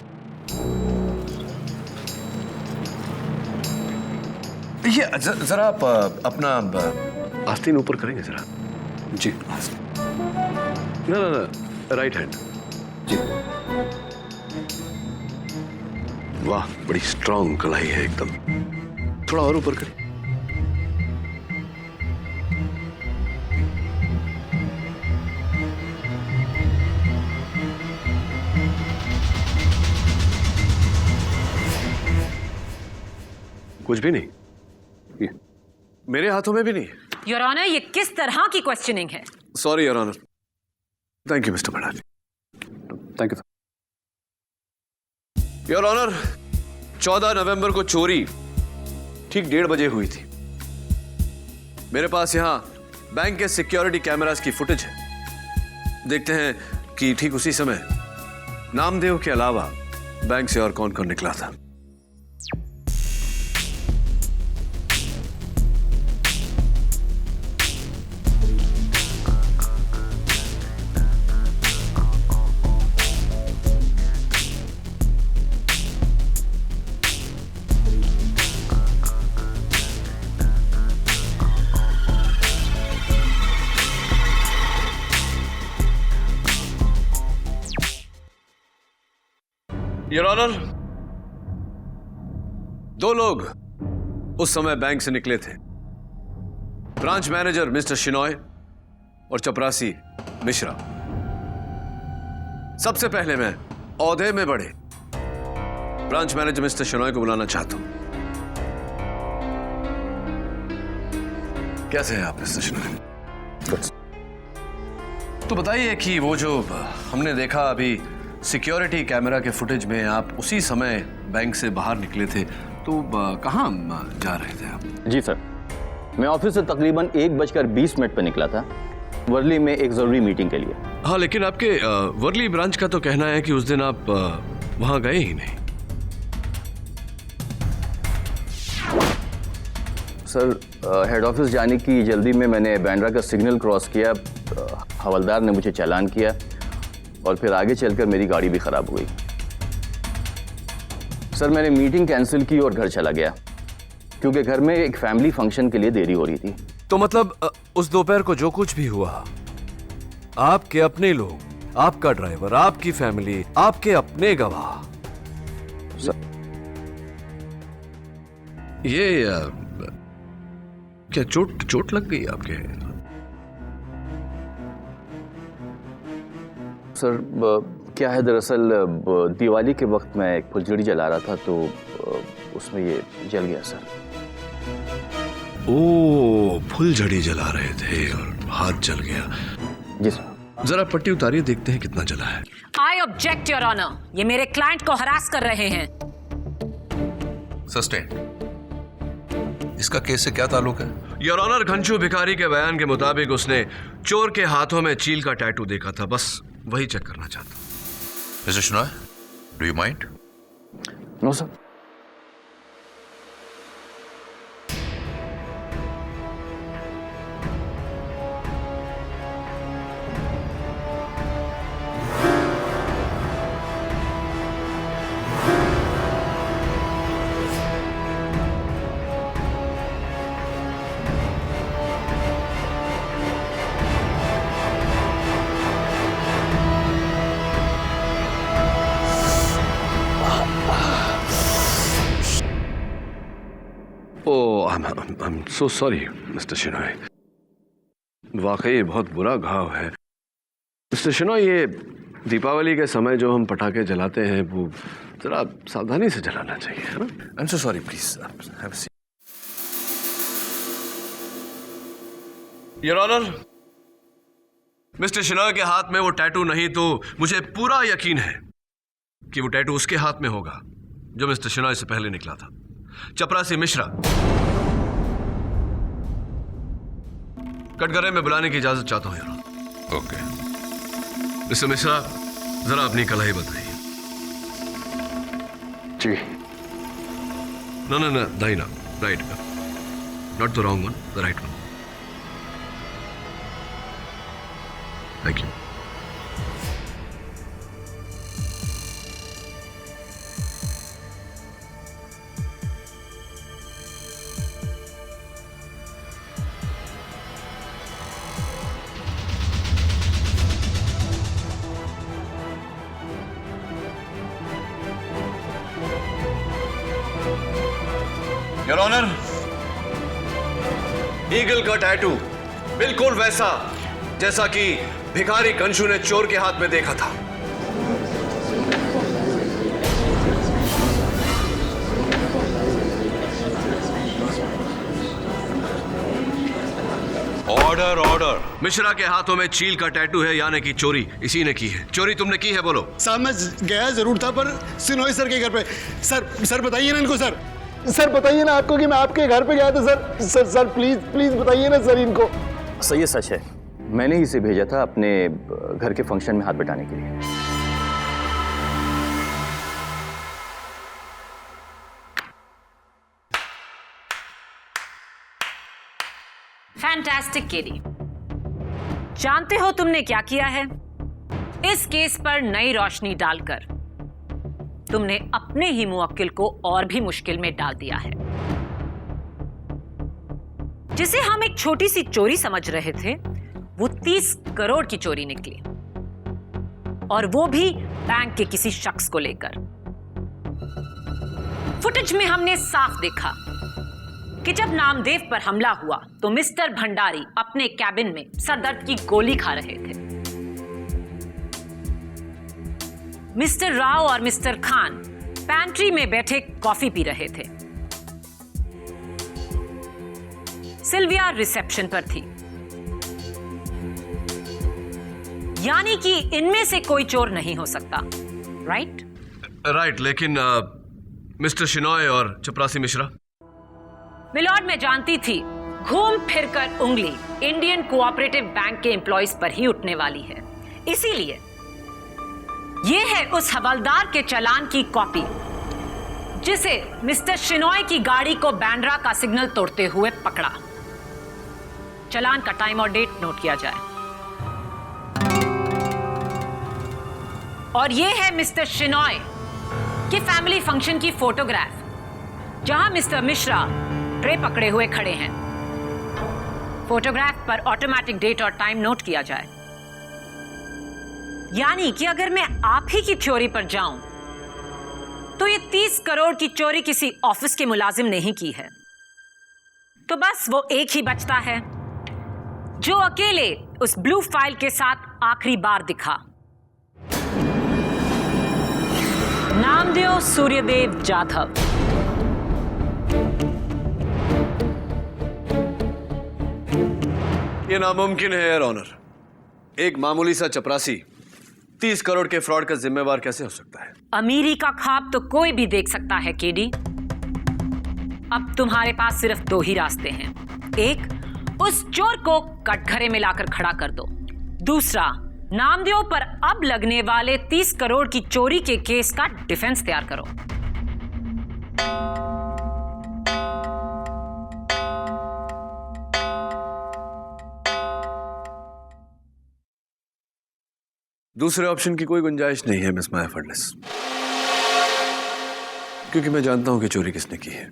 ये जरा आप अपना आस्तीन ऊपर करेंगे जरा। जी। ना, राइट हैंड। जी। वाह, बड़ी स्ट्रांग कलाई है एकदम। थोड़ा और ऊपर करें। कुछ भी नहीं, मेरे हाथों में भी नहीं। योर ऑनर, ये किस तरह की क्वेश्चनिंग है? Sorry your honour. Thank you mister Bhandari. Thank you. Your honour, 14 नवंबर को चोरी ठीक 1:30 बजे हुई थी। मेरे पास यहां बैंक के सिक्योरिटी कैमरास की फुटेज है। देखते हैं कि ठीक उसी समय नामदेव के अलावा बैंक से और कौन कौन निकला था। योर ऑनर, 2 लोग उस समय बैंक से निकले थे। ब्रांच मैनेजर मिस्टर शिनॉय और चपरासी मिश्रा। सबसे पहले मैं औहदे में बढ़े ब्रांच मैनेजर मिस्टर शिनॉय को बुलाना चाहता हूं। कैसे हैं आप मिस्टर शिनॉय? तो बताइए कि वो जो हमने देखा अभी सिक्योरिटी कैमरा के फुटेज में, आप उसी समय बैंक से बाहर निकले थे, तो कहाँ जा रहे थे आप? जी सर, मैं ऑफिस से तकरीबन 1:20 पर निकला था, वर्ली में एक जरूरी मीटिंग के लिए। हाँ, लेकिन आपके वर्ली ब्रांच का तो कहना है कि उस दिन आप वहां गए ही नहीं। सर, हेड ऑफिस जाने की जल्दी में मैंने बैंड्रा का सिग्नल क्रॉस किया। हवलदार ने मुझे चालान किया और फिर आगे चलकर मेरी गाड़ी भी खराब हो गई। सर, मैंने मीटिंग कैंसिल की और घर चला गया क्योंकि घर में एक फैमिली फंक्शन के लिए देरी हो रही थी। तो मतलब उस दोपहर को जो कुछ भी हुआ, आपके अपने लोग, आपका ड्राइवर, आपकी फैमिली, आपके अपने गवाह, सर, ये क्या चोट लग गई आपके? सर, क्या है दरअसल दिवाली के वक्त मैं एक फुलझड़ी जला रहा था तो उसमें ये जल गया सर। ओ, फुलझड़ी जला रहे थे और हाथ जल गया। जी सर। जरा पट्टी उतारिए, देखते हैं कितना जला है। आई ऑब्जेक्ट योर ऑनर, ये मेरे क्लाइंट को हरास कर रहे हैं। सस्टेन। इसका केस से क्या ताल्लुक है? योर ऑनर, घनशू भिखारी के बयान के मुताबिक उसने चोर के हाथों में चील का टैटू देखा था, बस वही चेक करना चाहता हूं। Mister Shenoy, do you mind? No sir. I'm so sorry, mister Shenoy. वाकई बहुत बुरा घाव है। मिस्टर शिनॉय, ये दीपावली के समय जो हम पटाखे जलाते हैं वो जरा सावधानी से जलाना चाहिए, है ना? I'm so sorry, please. Have a seat. Your honour, mister Shenoy के हाथ में वो टैटू नहीं तो मुझे पूरा यकीन है कि वो टैटू उसके हाथ में होगा जो मिस्टर शिनॉय से पहले निकला था, चपरासी मिश्रा। कटघरे में बुलाने की इजाजत चाहता हूं यार। ओके। मिस्टर मिश्रा, जरा अपनी कलाई बताइए। जी। No, no, no, दाहिना, right. Not the wrong one, the right one. Thank you. Your honour, eagle का टैटू बिल्कुल वैसा जैसा कि भिखारी कंशु ने चोर के हाथ में देखा था। Order order. मिश्रा के हाथों में चील का टैटू है, यानी कि चोरी इसी ने की है। चोरी तुमने की है, बोलो। साहब मैं गया जरूर था, पर सिनोई सर के घर पे। सर बताइए ना इनको। सर बताइए ना आपको कि मैं आपके घर पे गया था। सर प्लीज बताइए ना सर इनको। सर ये सच है, मैंने ही इसे भेजा था अपने घर के फंक्शन में हाथ बटाने के लिए। फैंटास्टिक केडी, जानते हो तुमने क्या किया है? इस केस पर नई रोशनी डालकर तुमने अपने ही मुवक्किल को और भी मुश्किल में डाल दिया है। जिसे हम एक छोटी सी चोरी समझ रहे थे, वो 30 करोड़ की चोरी निकली, और वो भी बैंक के किसी शख्स को लेकर। फुटेज में हमने साफ देखा कि जब नामदेव पर हमला हुआ तो मिस्टर भंडारी अपने कैबिन में सरदर्द की गोली खा रहे थे। मिस्टर राव और मिस्टर खान पैंट्री में बैठे कॉफी पी रहे थे। सिल्विया रिसेप्शन पर थी। यानी कि इनमें से कोई चोर नहीं हो सकता, राइट? राइट, लेकिन मिस्टर शिनॉय और चपरासी मिश्रा? मिलॉर्ड, मैं जानती थी घूम फिरकर उंगली इंडियन कोऑपरेटिव बैंक के एम्प्लॉइज पर ही उठने वाली है। इसीलिए यह है उस हवलदार के चालान की कॉपी जिसे मिस्टर शिनॉय की गाड़ी को बैंड्रा का सिग्नल तोड़ते हुए पकड़ा। चालान का टाइम और डेट नोट किया जाए। और यह है मिस्टर शिनॉय की फैमिली फंक्शन की फोटोग्राफ, जहां मिस्टर मिश्रा ट्रे पकड़े हुए खड़े हैं। फोटोग्राफ पर ऑटोमेटिक डेट और टाइम नोट किया जाए। यानी कि अगर मैं आप ही की थ्योरी पर जाऊं तो ये 30 करोड़ की चोरी किसी ऑफिस के मुलाजिम ने ही की है। तो बस वो एक ही बचता है जो अकेले उस ब्लू फाइल के साथ आखिरी बार दिखा। नामदेव सूर्यदेव जाधव। यह नामुमकिन है योर ऑनर। एक मामूली सा चपरासी 30 करोड़ के फ्रॉड का जिम्मेवार कैसे हो सकता है? अमीरी का ख्वाब तो कोई भी देख सकता है केडी। अब तुम्हारे पास सिर्फ 2 ही रास्ते हैं। एक, उस चोर को कटघरे में लाकर खड़ा कर दो। दूसरा, नामदेव पर अब लगने वाले 30 करोड़ की चोरी के केस का डिफेंस तैयार करो। दूसरे ऑप्शन की कोई गुंजाइश नहीं है मिस माया फडनेस, क्योंकि मैं जानता हूं कि चोरी किसने की है।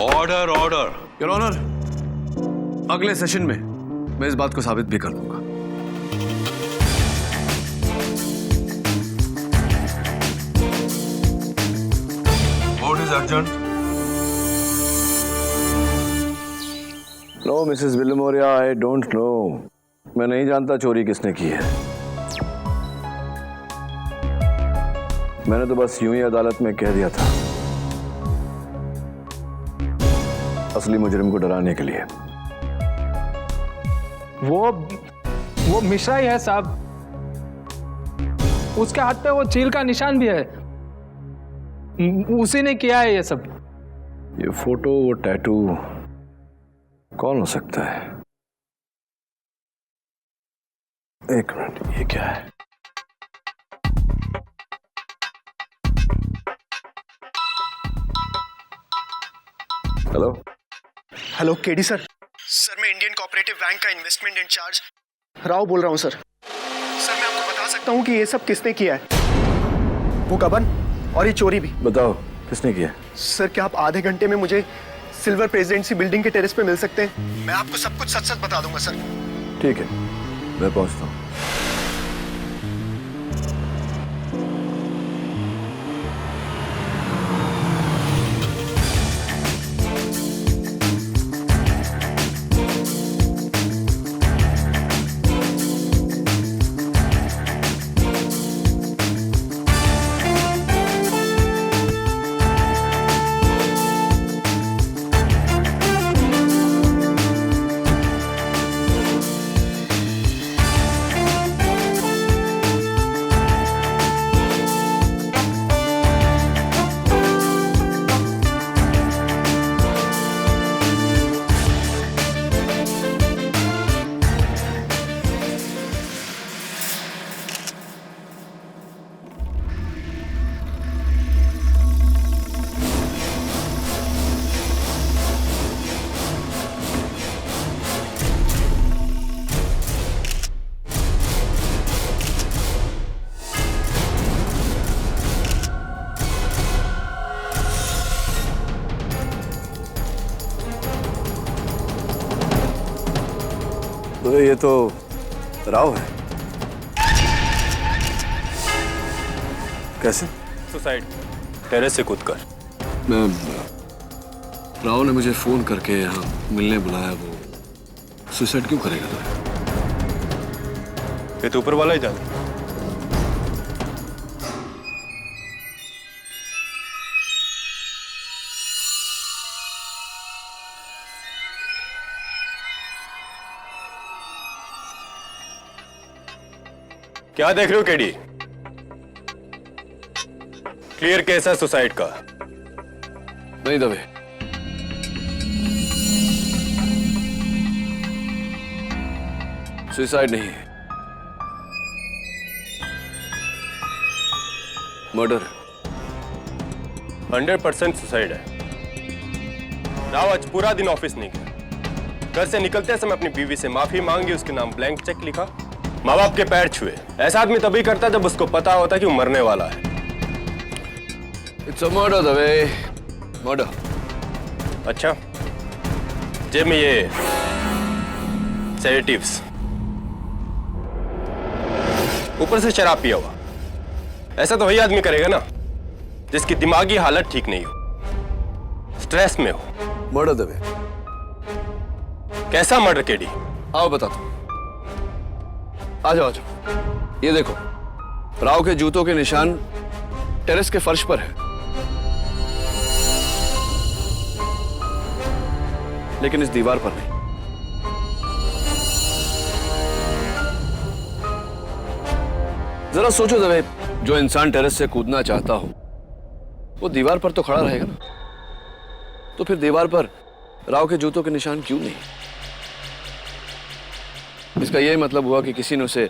Order order. योर ऑनर, अगले सेशन में मैं इस बात को साबित भी कर दूंगा। What is urgent? No Mrs Wilmoria, I don't know. मैं नहीं जानता चोरी किसने की है। मैंने तो बस यूं ही अदालत में कह दिया था, असली मुजरिम को डराने के लिए। वो मिश्रा ही है साहब। उसके हाथ पे वो चील का निशान भी है। उसी ने किया है ये सब। ये फोटो, वो टैटू कौन हो सकता है? एक मिनट, ये क्या है? Hello hello KD sir. Sir मैं इंडियन कोऑपरेटिव बैंक का इन्वेस्टमेंट इंचार्ज राव बोल रहा हूँ सर। सर मैं आपको बता सकता हूँ कि ये सब किसने किया है, वो गबन और ये चोरी भी। बताओ किसने किया? सर क्या आप आधे घंटे में मुझे सिल्वर प्रेसिडेंसी बिल्डिंग के टेरेस पे मिल सकते हैं? मैं आपको सब कुछ सच सच बता दूंगा सर। ठीक है, मैं पहुंचता हूँ। तो ये तो राव है। कैसे? सुसाइड, टेरेस से कूदकर। मैं राव ने मुझे फोन करके यहाँ मिलने बुलाया, वो सुसाइड क्यों करेगा? ये तो ऊपर वाला ही जाने। क्या देख रहे हो केडी? क्लियर केस है सुसाइड का। नहीं दबे, सुसाइड नहीं है, मर्डर है। 100% सुसाइड है। राव आज पूरा दिन ऑफिस नहीं गया। घर से निकलते समय अपनी बीवी से माफी मांगी, उसके नाम ब्लैंक चेक लिखा, माँ बाप के पैर छुए। ऐसा आदमी तभी करता जब उसको पता होता कि वो मरने वाला है। इट्स अ मर्डर दबे, मर्डर। अच्छा, जेब में ये सेडेटिव्स, ऊपर से शराब पिया हुआ। ऐसा तो वही आदमी करेगा ना जिसकी दिमागी हालत ठीक नहीं हो, स्ट्रेस में हो। मर्डर दबे। कैसा मर्डर केडी? आओ बताता हूं। आ जाओ, आ जाओ। ये देखो, राव के जूतों के निशान टेरेस के फर्श पर है, लेकिन इस दीवार पर नहीं। जरा सोचो दबे, जो इंसान टेरेस से कूदना चाहता हो वो दीवार पर तो खड़ा रहेगा ना, तो फिर दीवार पर राव के जूतों के निशान क्यों नहीं? इसका यह मतलब हुआ कि किसी ने उसे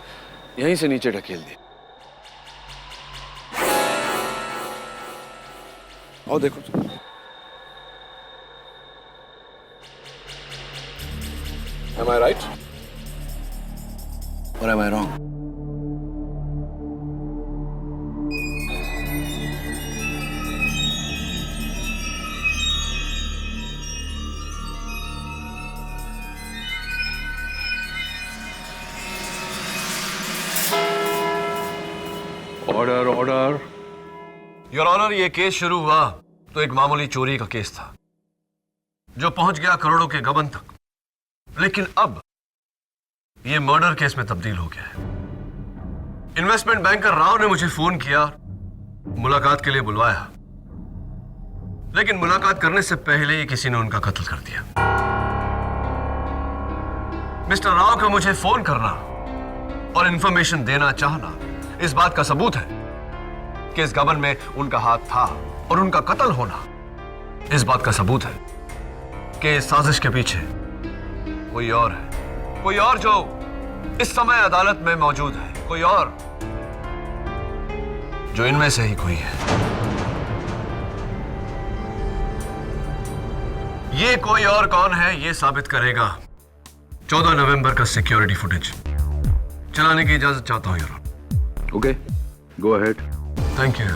यहीं से नीचे ढकेल दिया। और देखो, am I right or am I wrong? Order, order. Your honour, ये केस शुरू हुआ तो एक मामूली चोरी का केस था जो पहुंच गया करोड़ों के गबन तक, लेकिन अब ये मर्डर केस में तब्दील हो गया है। इन्वेस्टमेंट बैंकर राव ने मुझे फोन किया, मुलाकात के लिए बुलवाया, लेकिन मुलाकात करने से पहले ही किसी ने उनका कत्ल कर दिया। मिस्टर राव का मुझे फोन करना और इंफॉर्मेशन देना चाहना इस बात का सबूत है कि इस गबन में उनका हाथ था, और उनका कत्ल होना इस बात का सबूत है कि इस साजिश के पीछे कोई और है, कोई और जो इस समय अदालत में मौजूद है कोई और जो इनमें से ही कोई है। ये कोई और कौन है ये साबित करेगा 14 नवंबर का सिक्योरिटी फुटेज। चलाने की इजाजत चाहता हूं your. Okay, go ahead. Thank you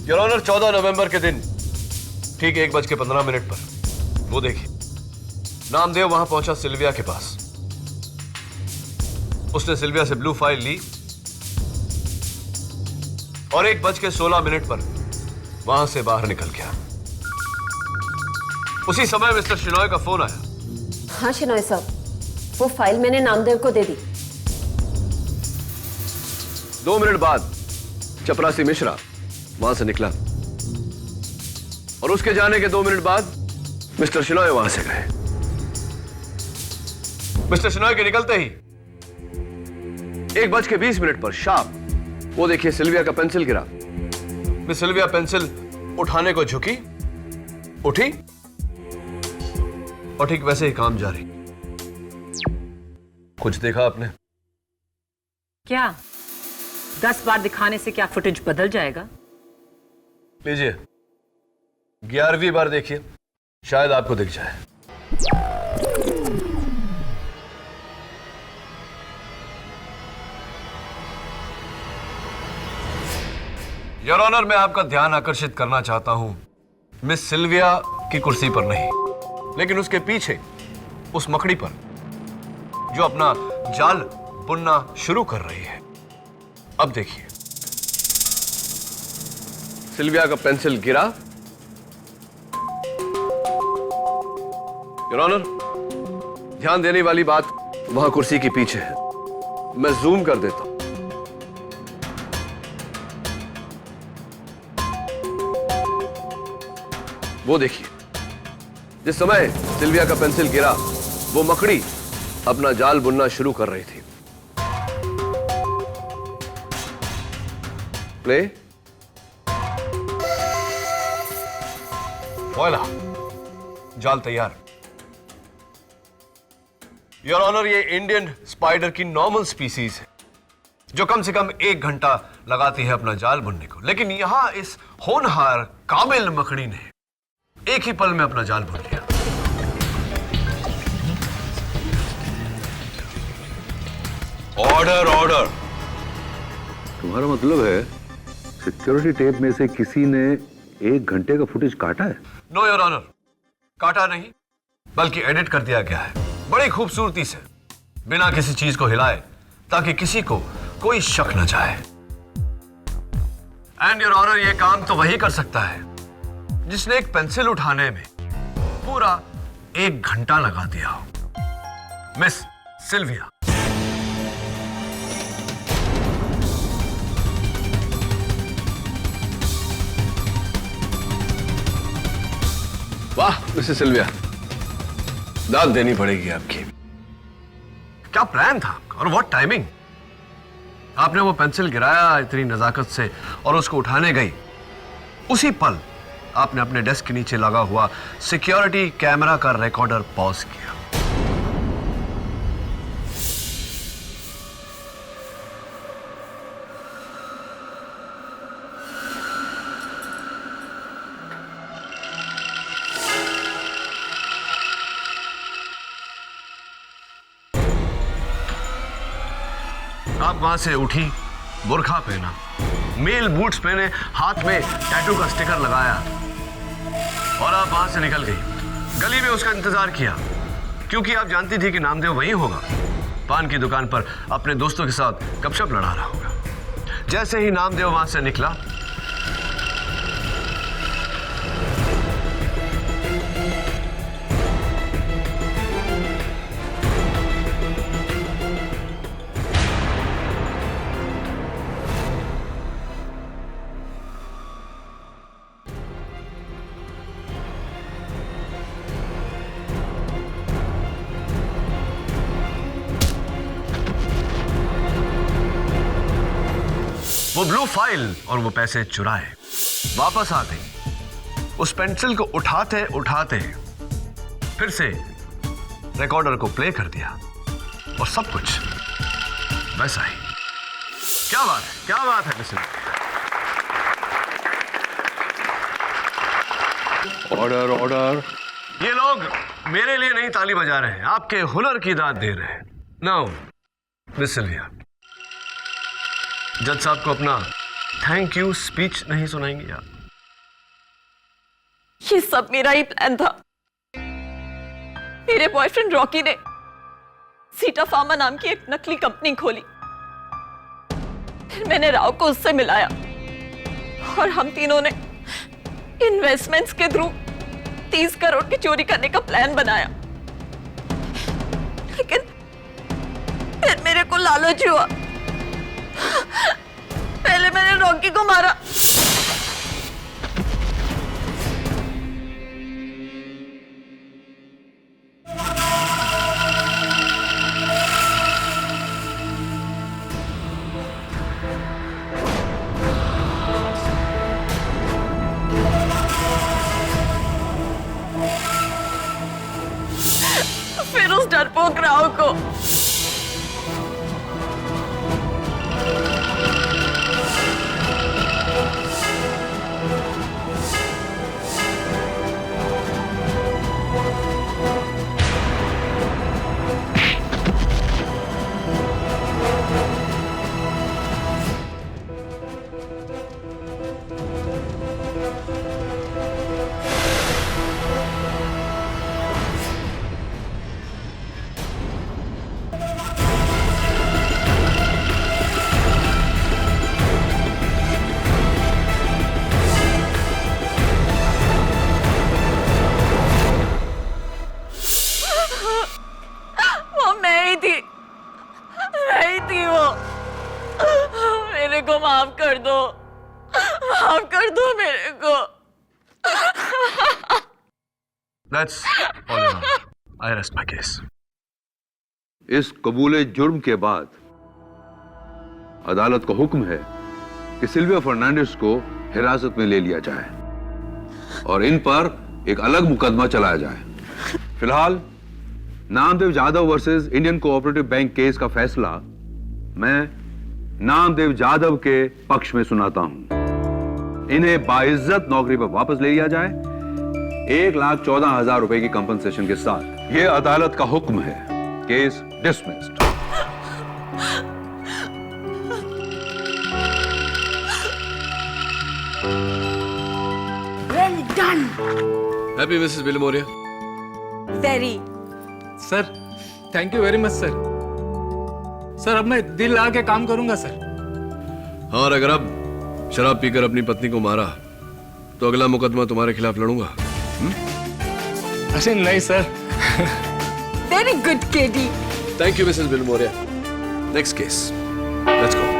your honour. 14 नवंबर के दिन ठीक 1:15 पर वो देखिए, नामदेव वहां पहुंचा सिल्विया के पास। उसने सिल्विया से ब्लू फाइल ली और 1:16 पर वहां से बाहर निकल गया। उसी समय मिस्टर शिनॉय का फोन आया। हाँ शिनॉय साहब, वो फाइल मैंने नामदेव को दे दी। 2 मिनट बाद चपरासी मिश्रा वहां से निकला और उसके जाने के 2 मिनट बाद मिस्टर शिनॉय वहां से गए। मिस्टर शिनॉय के निकलते ही 1:20 पर शार्प वो देखिए सिल्विया का पेंसिल गिरा। मिस सिल्विया पेंसिल उठाने को झुकी, उठी और ठीक वैसे ही काम जारी। कुछ देखा आपने? क्या 10 बार दिखाने से क्या फुटेज बदल जाएगा? लीजिए 11वीं बार देखिए, शायद आपको दिख जाए। योर ऑनर, मैं आपका ध्यान आकर्षित करना चाहता हूं मिस सिल्विया की कुर्सी पर नहीं, लेकिन उसके पीछे उस मकड़ी पर जो अपना जाल बुनना शुरू कर रही है। अब देखिए, सिल्विया का पेंसिल गिरा। योर ऑनर, ध्यान देने वाली बात वहां कुर्सी के पीछे है। मैं जूम कर देता हूं। वो देखिए, जिस समय सिल्विया का पेंसिल गिरा वो मकड़ी अपना जाल बुनना शुरू कर रही थी। प्ले। वॉइला, जाल तैयार। योर ऑनर, ये इंडियन स्पाइडर की नॉर्मल स्पीसीज है जो कम से कम 1 घंटा लगाती है अपना जाल बुनने को, लेकिन यहां इस होनहार काबिल मकड़ी ने एक ही पल में अपना जाल बुन लिया। Order order. तुम्हारा मतलब है सिक्योरिटी टेप में से किसी ने 1 घंटे का फुटेज काटा है? नो योर ऑनर, काटा नहीं बल्कि एडिट कर दिया गया है बड़ी खूबसूरती से, बिना किसी चीज को हिलाए, ताकि किसी को कोई शक न जाए। एंड योर ऑनर, ये काम तो वही कर सकता है जिसने एक पेंसिल उठाने में पूरा 1 घंटा लगा दिया हो। Miss Silvia. वाह मिसेस सिल्विया, दाद देनी पड़ेगी आपकी। क्या प्लान था और व्हाट टाइमिंग। आपने वो पेंसिल गिराया इतनी नजाकत से और उसको उठाने गई, उसी पल आपने अपने डेस्क के नीचे लगा हुआ सिक्योरिटी कैमरा का रिकॉर्डर पॉज किया। आप वहां से उठी, बुर्खा पहना, मेल बूट्स पहने, हाथ में टैटू का स्टिकर लगाया और आप वहां से निकल गई। गली में उसका इंतजार किया क्योंकि आप जानती थी कि नामदेव वहीं होगा, पान की दुकान पर अपने दोस्तों के साथ गपशप लड़ा रहा होगा। जैसे ही नामदेव वहां से निकला, वो ब्लू फाइल और वो पैसे चुराए वापस आ गई। उस पेंसिल को उठाते उठाते फिर से रिकॉर्डर को प्ले कर दिया और सब कुछ वैसा ही। क्या बात है मिस्टर। Order order. ये लोग मेरे लिए नहीं ताली बजा रहे हैं, आपके हुनर की दाद दे रहे हैं। नाउ मिस सिल्विया, जज साहब को अपना थैंक यू स्पीच नहीं सुनाएंगे आप? ये सब मेरा ही प्लान था। मेरे बॉयफ्रेंड रॉकी ने सीटा फार्मा नाम की एक नकली कंपनी खोली, फिर मैंने राव को उससे मिलाया और हम तीनों ने इन्वेस्टमेंट्स के थ्रू 30 करोड़ की चोरी करने का प्लान बनाया। लेकिन फिर मेरे को लालच हुआ। पहले मैंने रॉकी को मारा, फिर उस डरपोक राव को। मेरे को माफ कर दो, माफ कर दो मेरे को। That's all in all. I rest my case. इस कबूले जुर्म के बाद अदालत का हुक्म है कि सिल्विया फर्नांडिस को हिरासत में ले लिया जाए और इन पर एक अलग मुकदमा चलाया जाए। फिलहाल Namdev Jadhav versus Indian cooperative bank case का फैसला मैं नामदेव जाधव के पक्ष में सुनाता हूं। इन्हें बाइज्जत नौकरी पर वापस ले लिया जाए 1,14,000 रुपए की कंपनसेशन के साथ। यह अदालत का हुक्म है। Case dismissed. Well done. Happy Mrs Bilimoria. Very. Sir thank you very much sir. Sir अब मैं दिल लगा के काम करूंगा सर। और अगर अब शराब पीकर अपनी पत्नी को मारा तो अगला मुकदमा तुम्हारे खिलाफ लड़ूंगा। अरे नहीं sir. Very good KD. Thank you Mrs Bilimoria. Next case, let's go.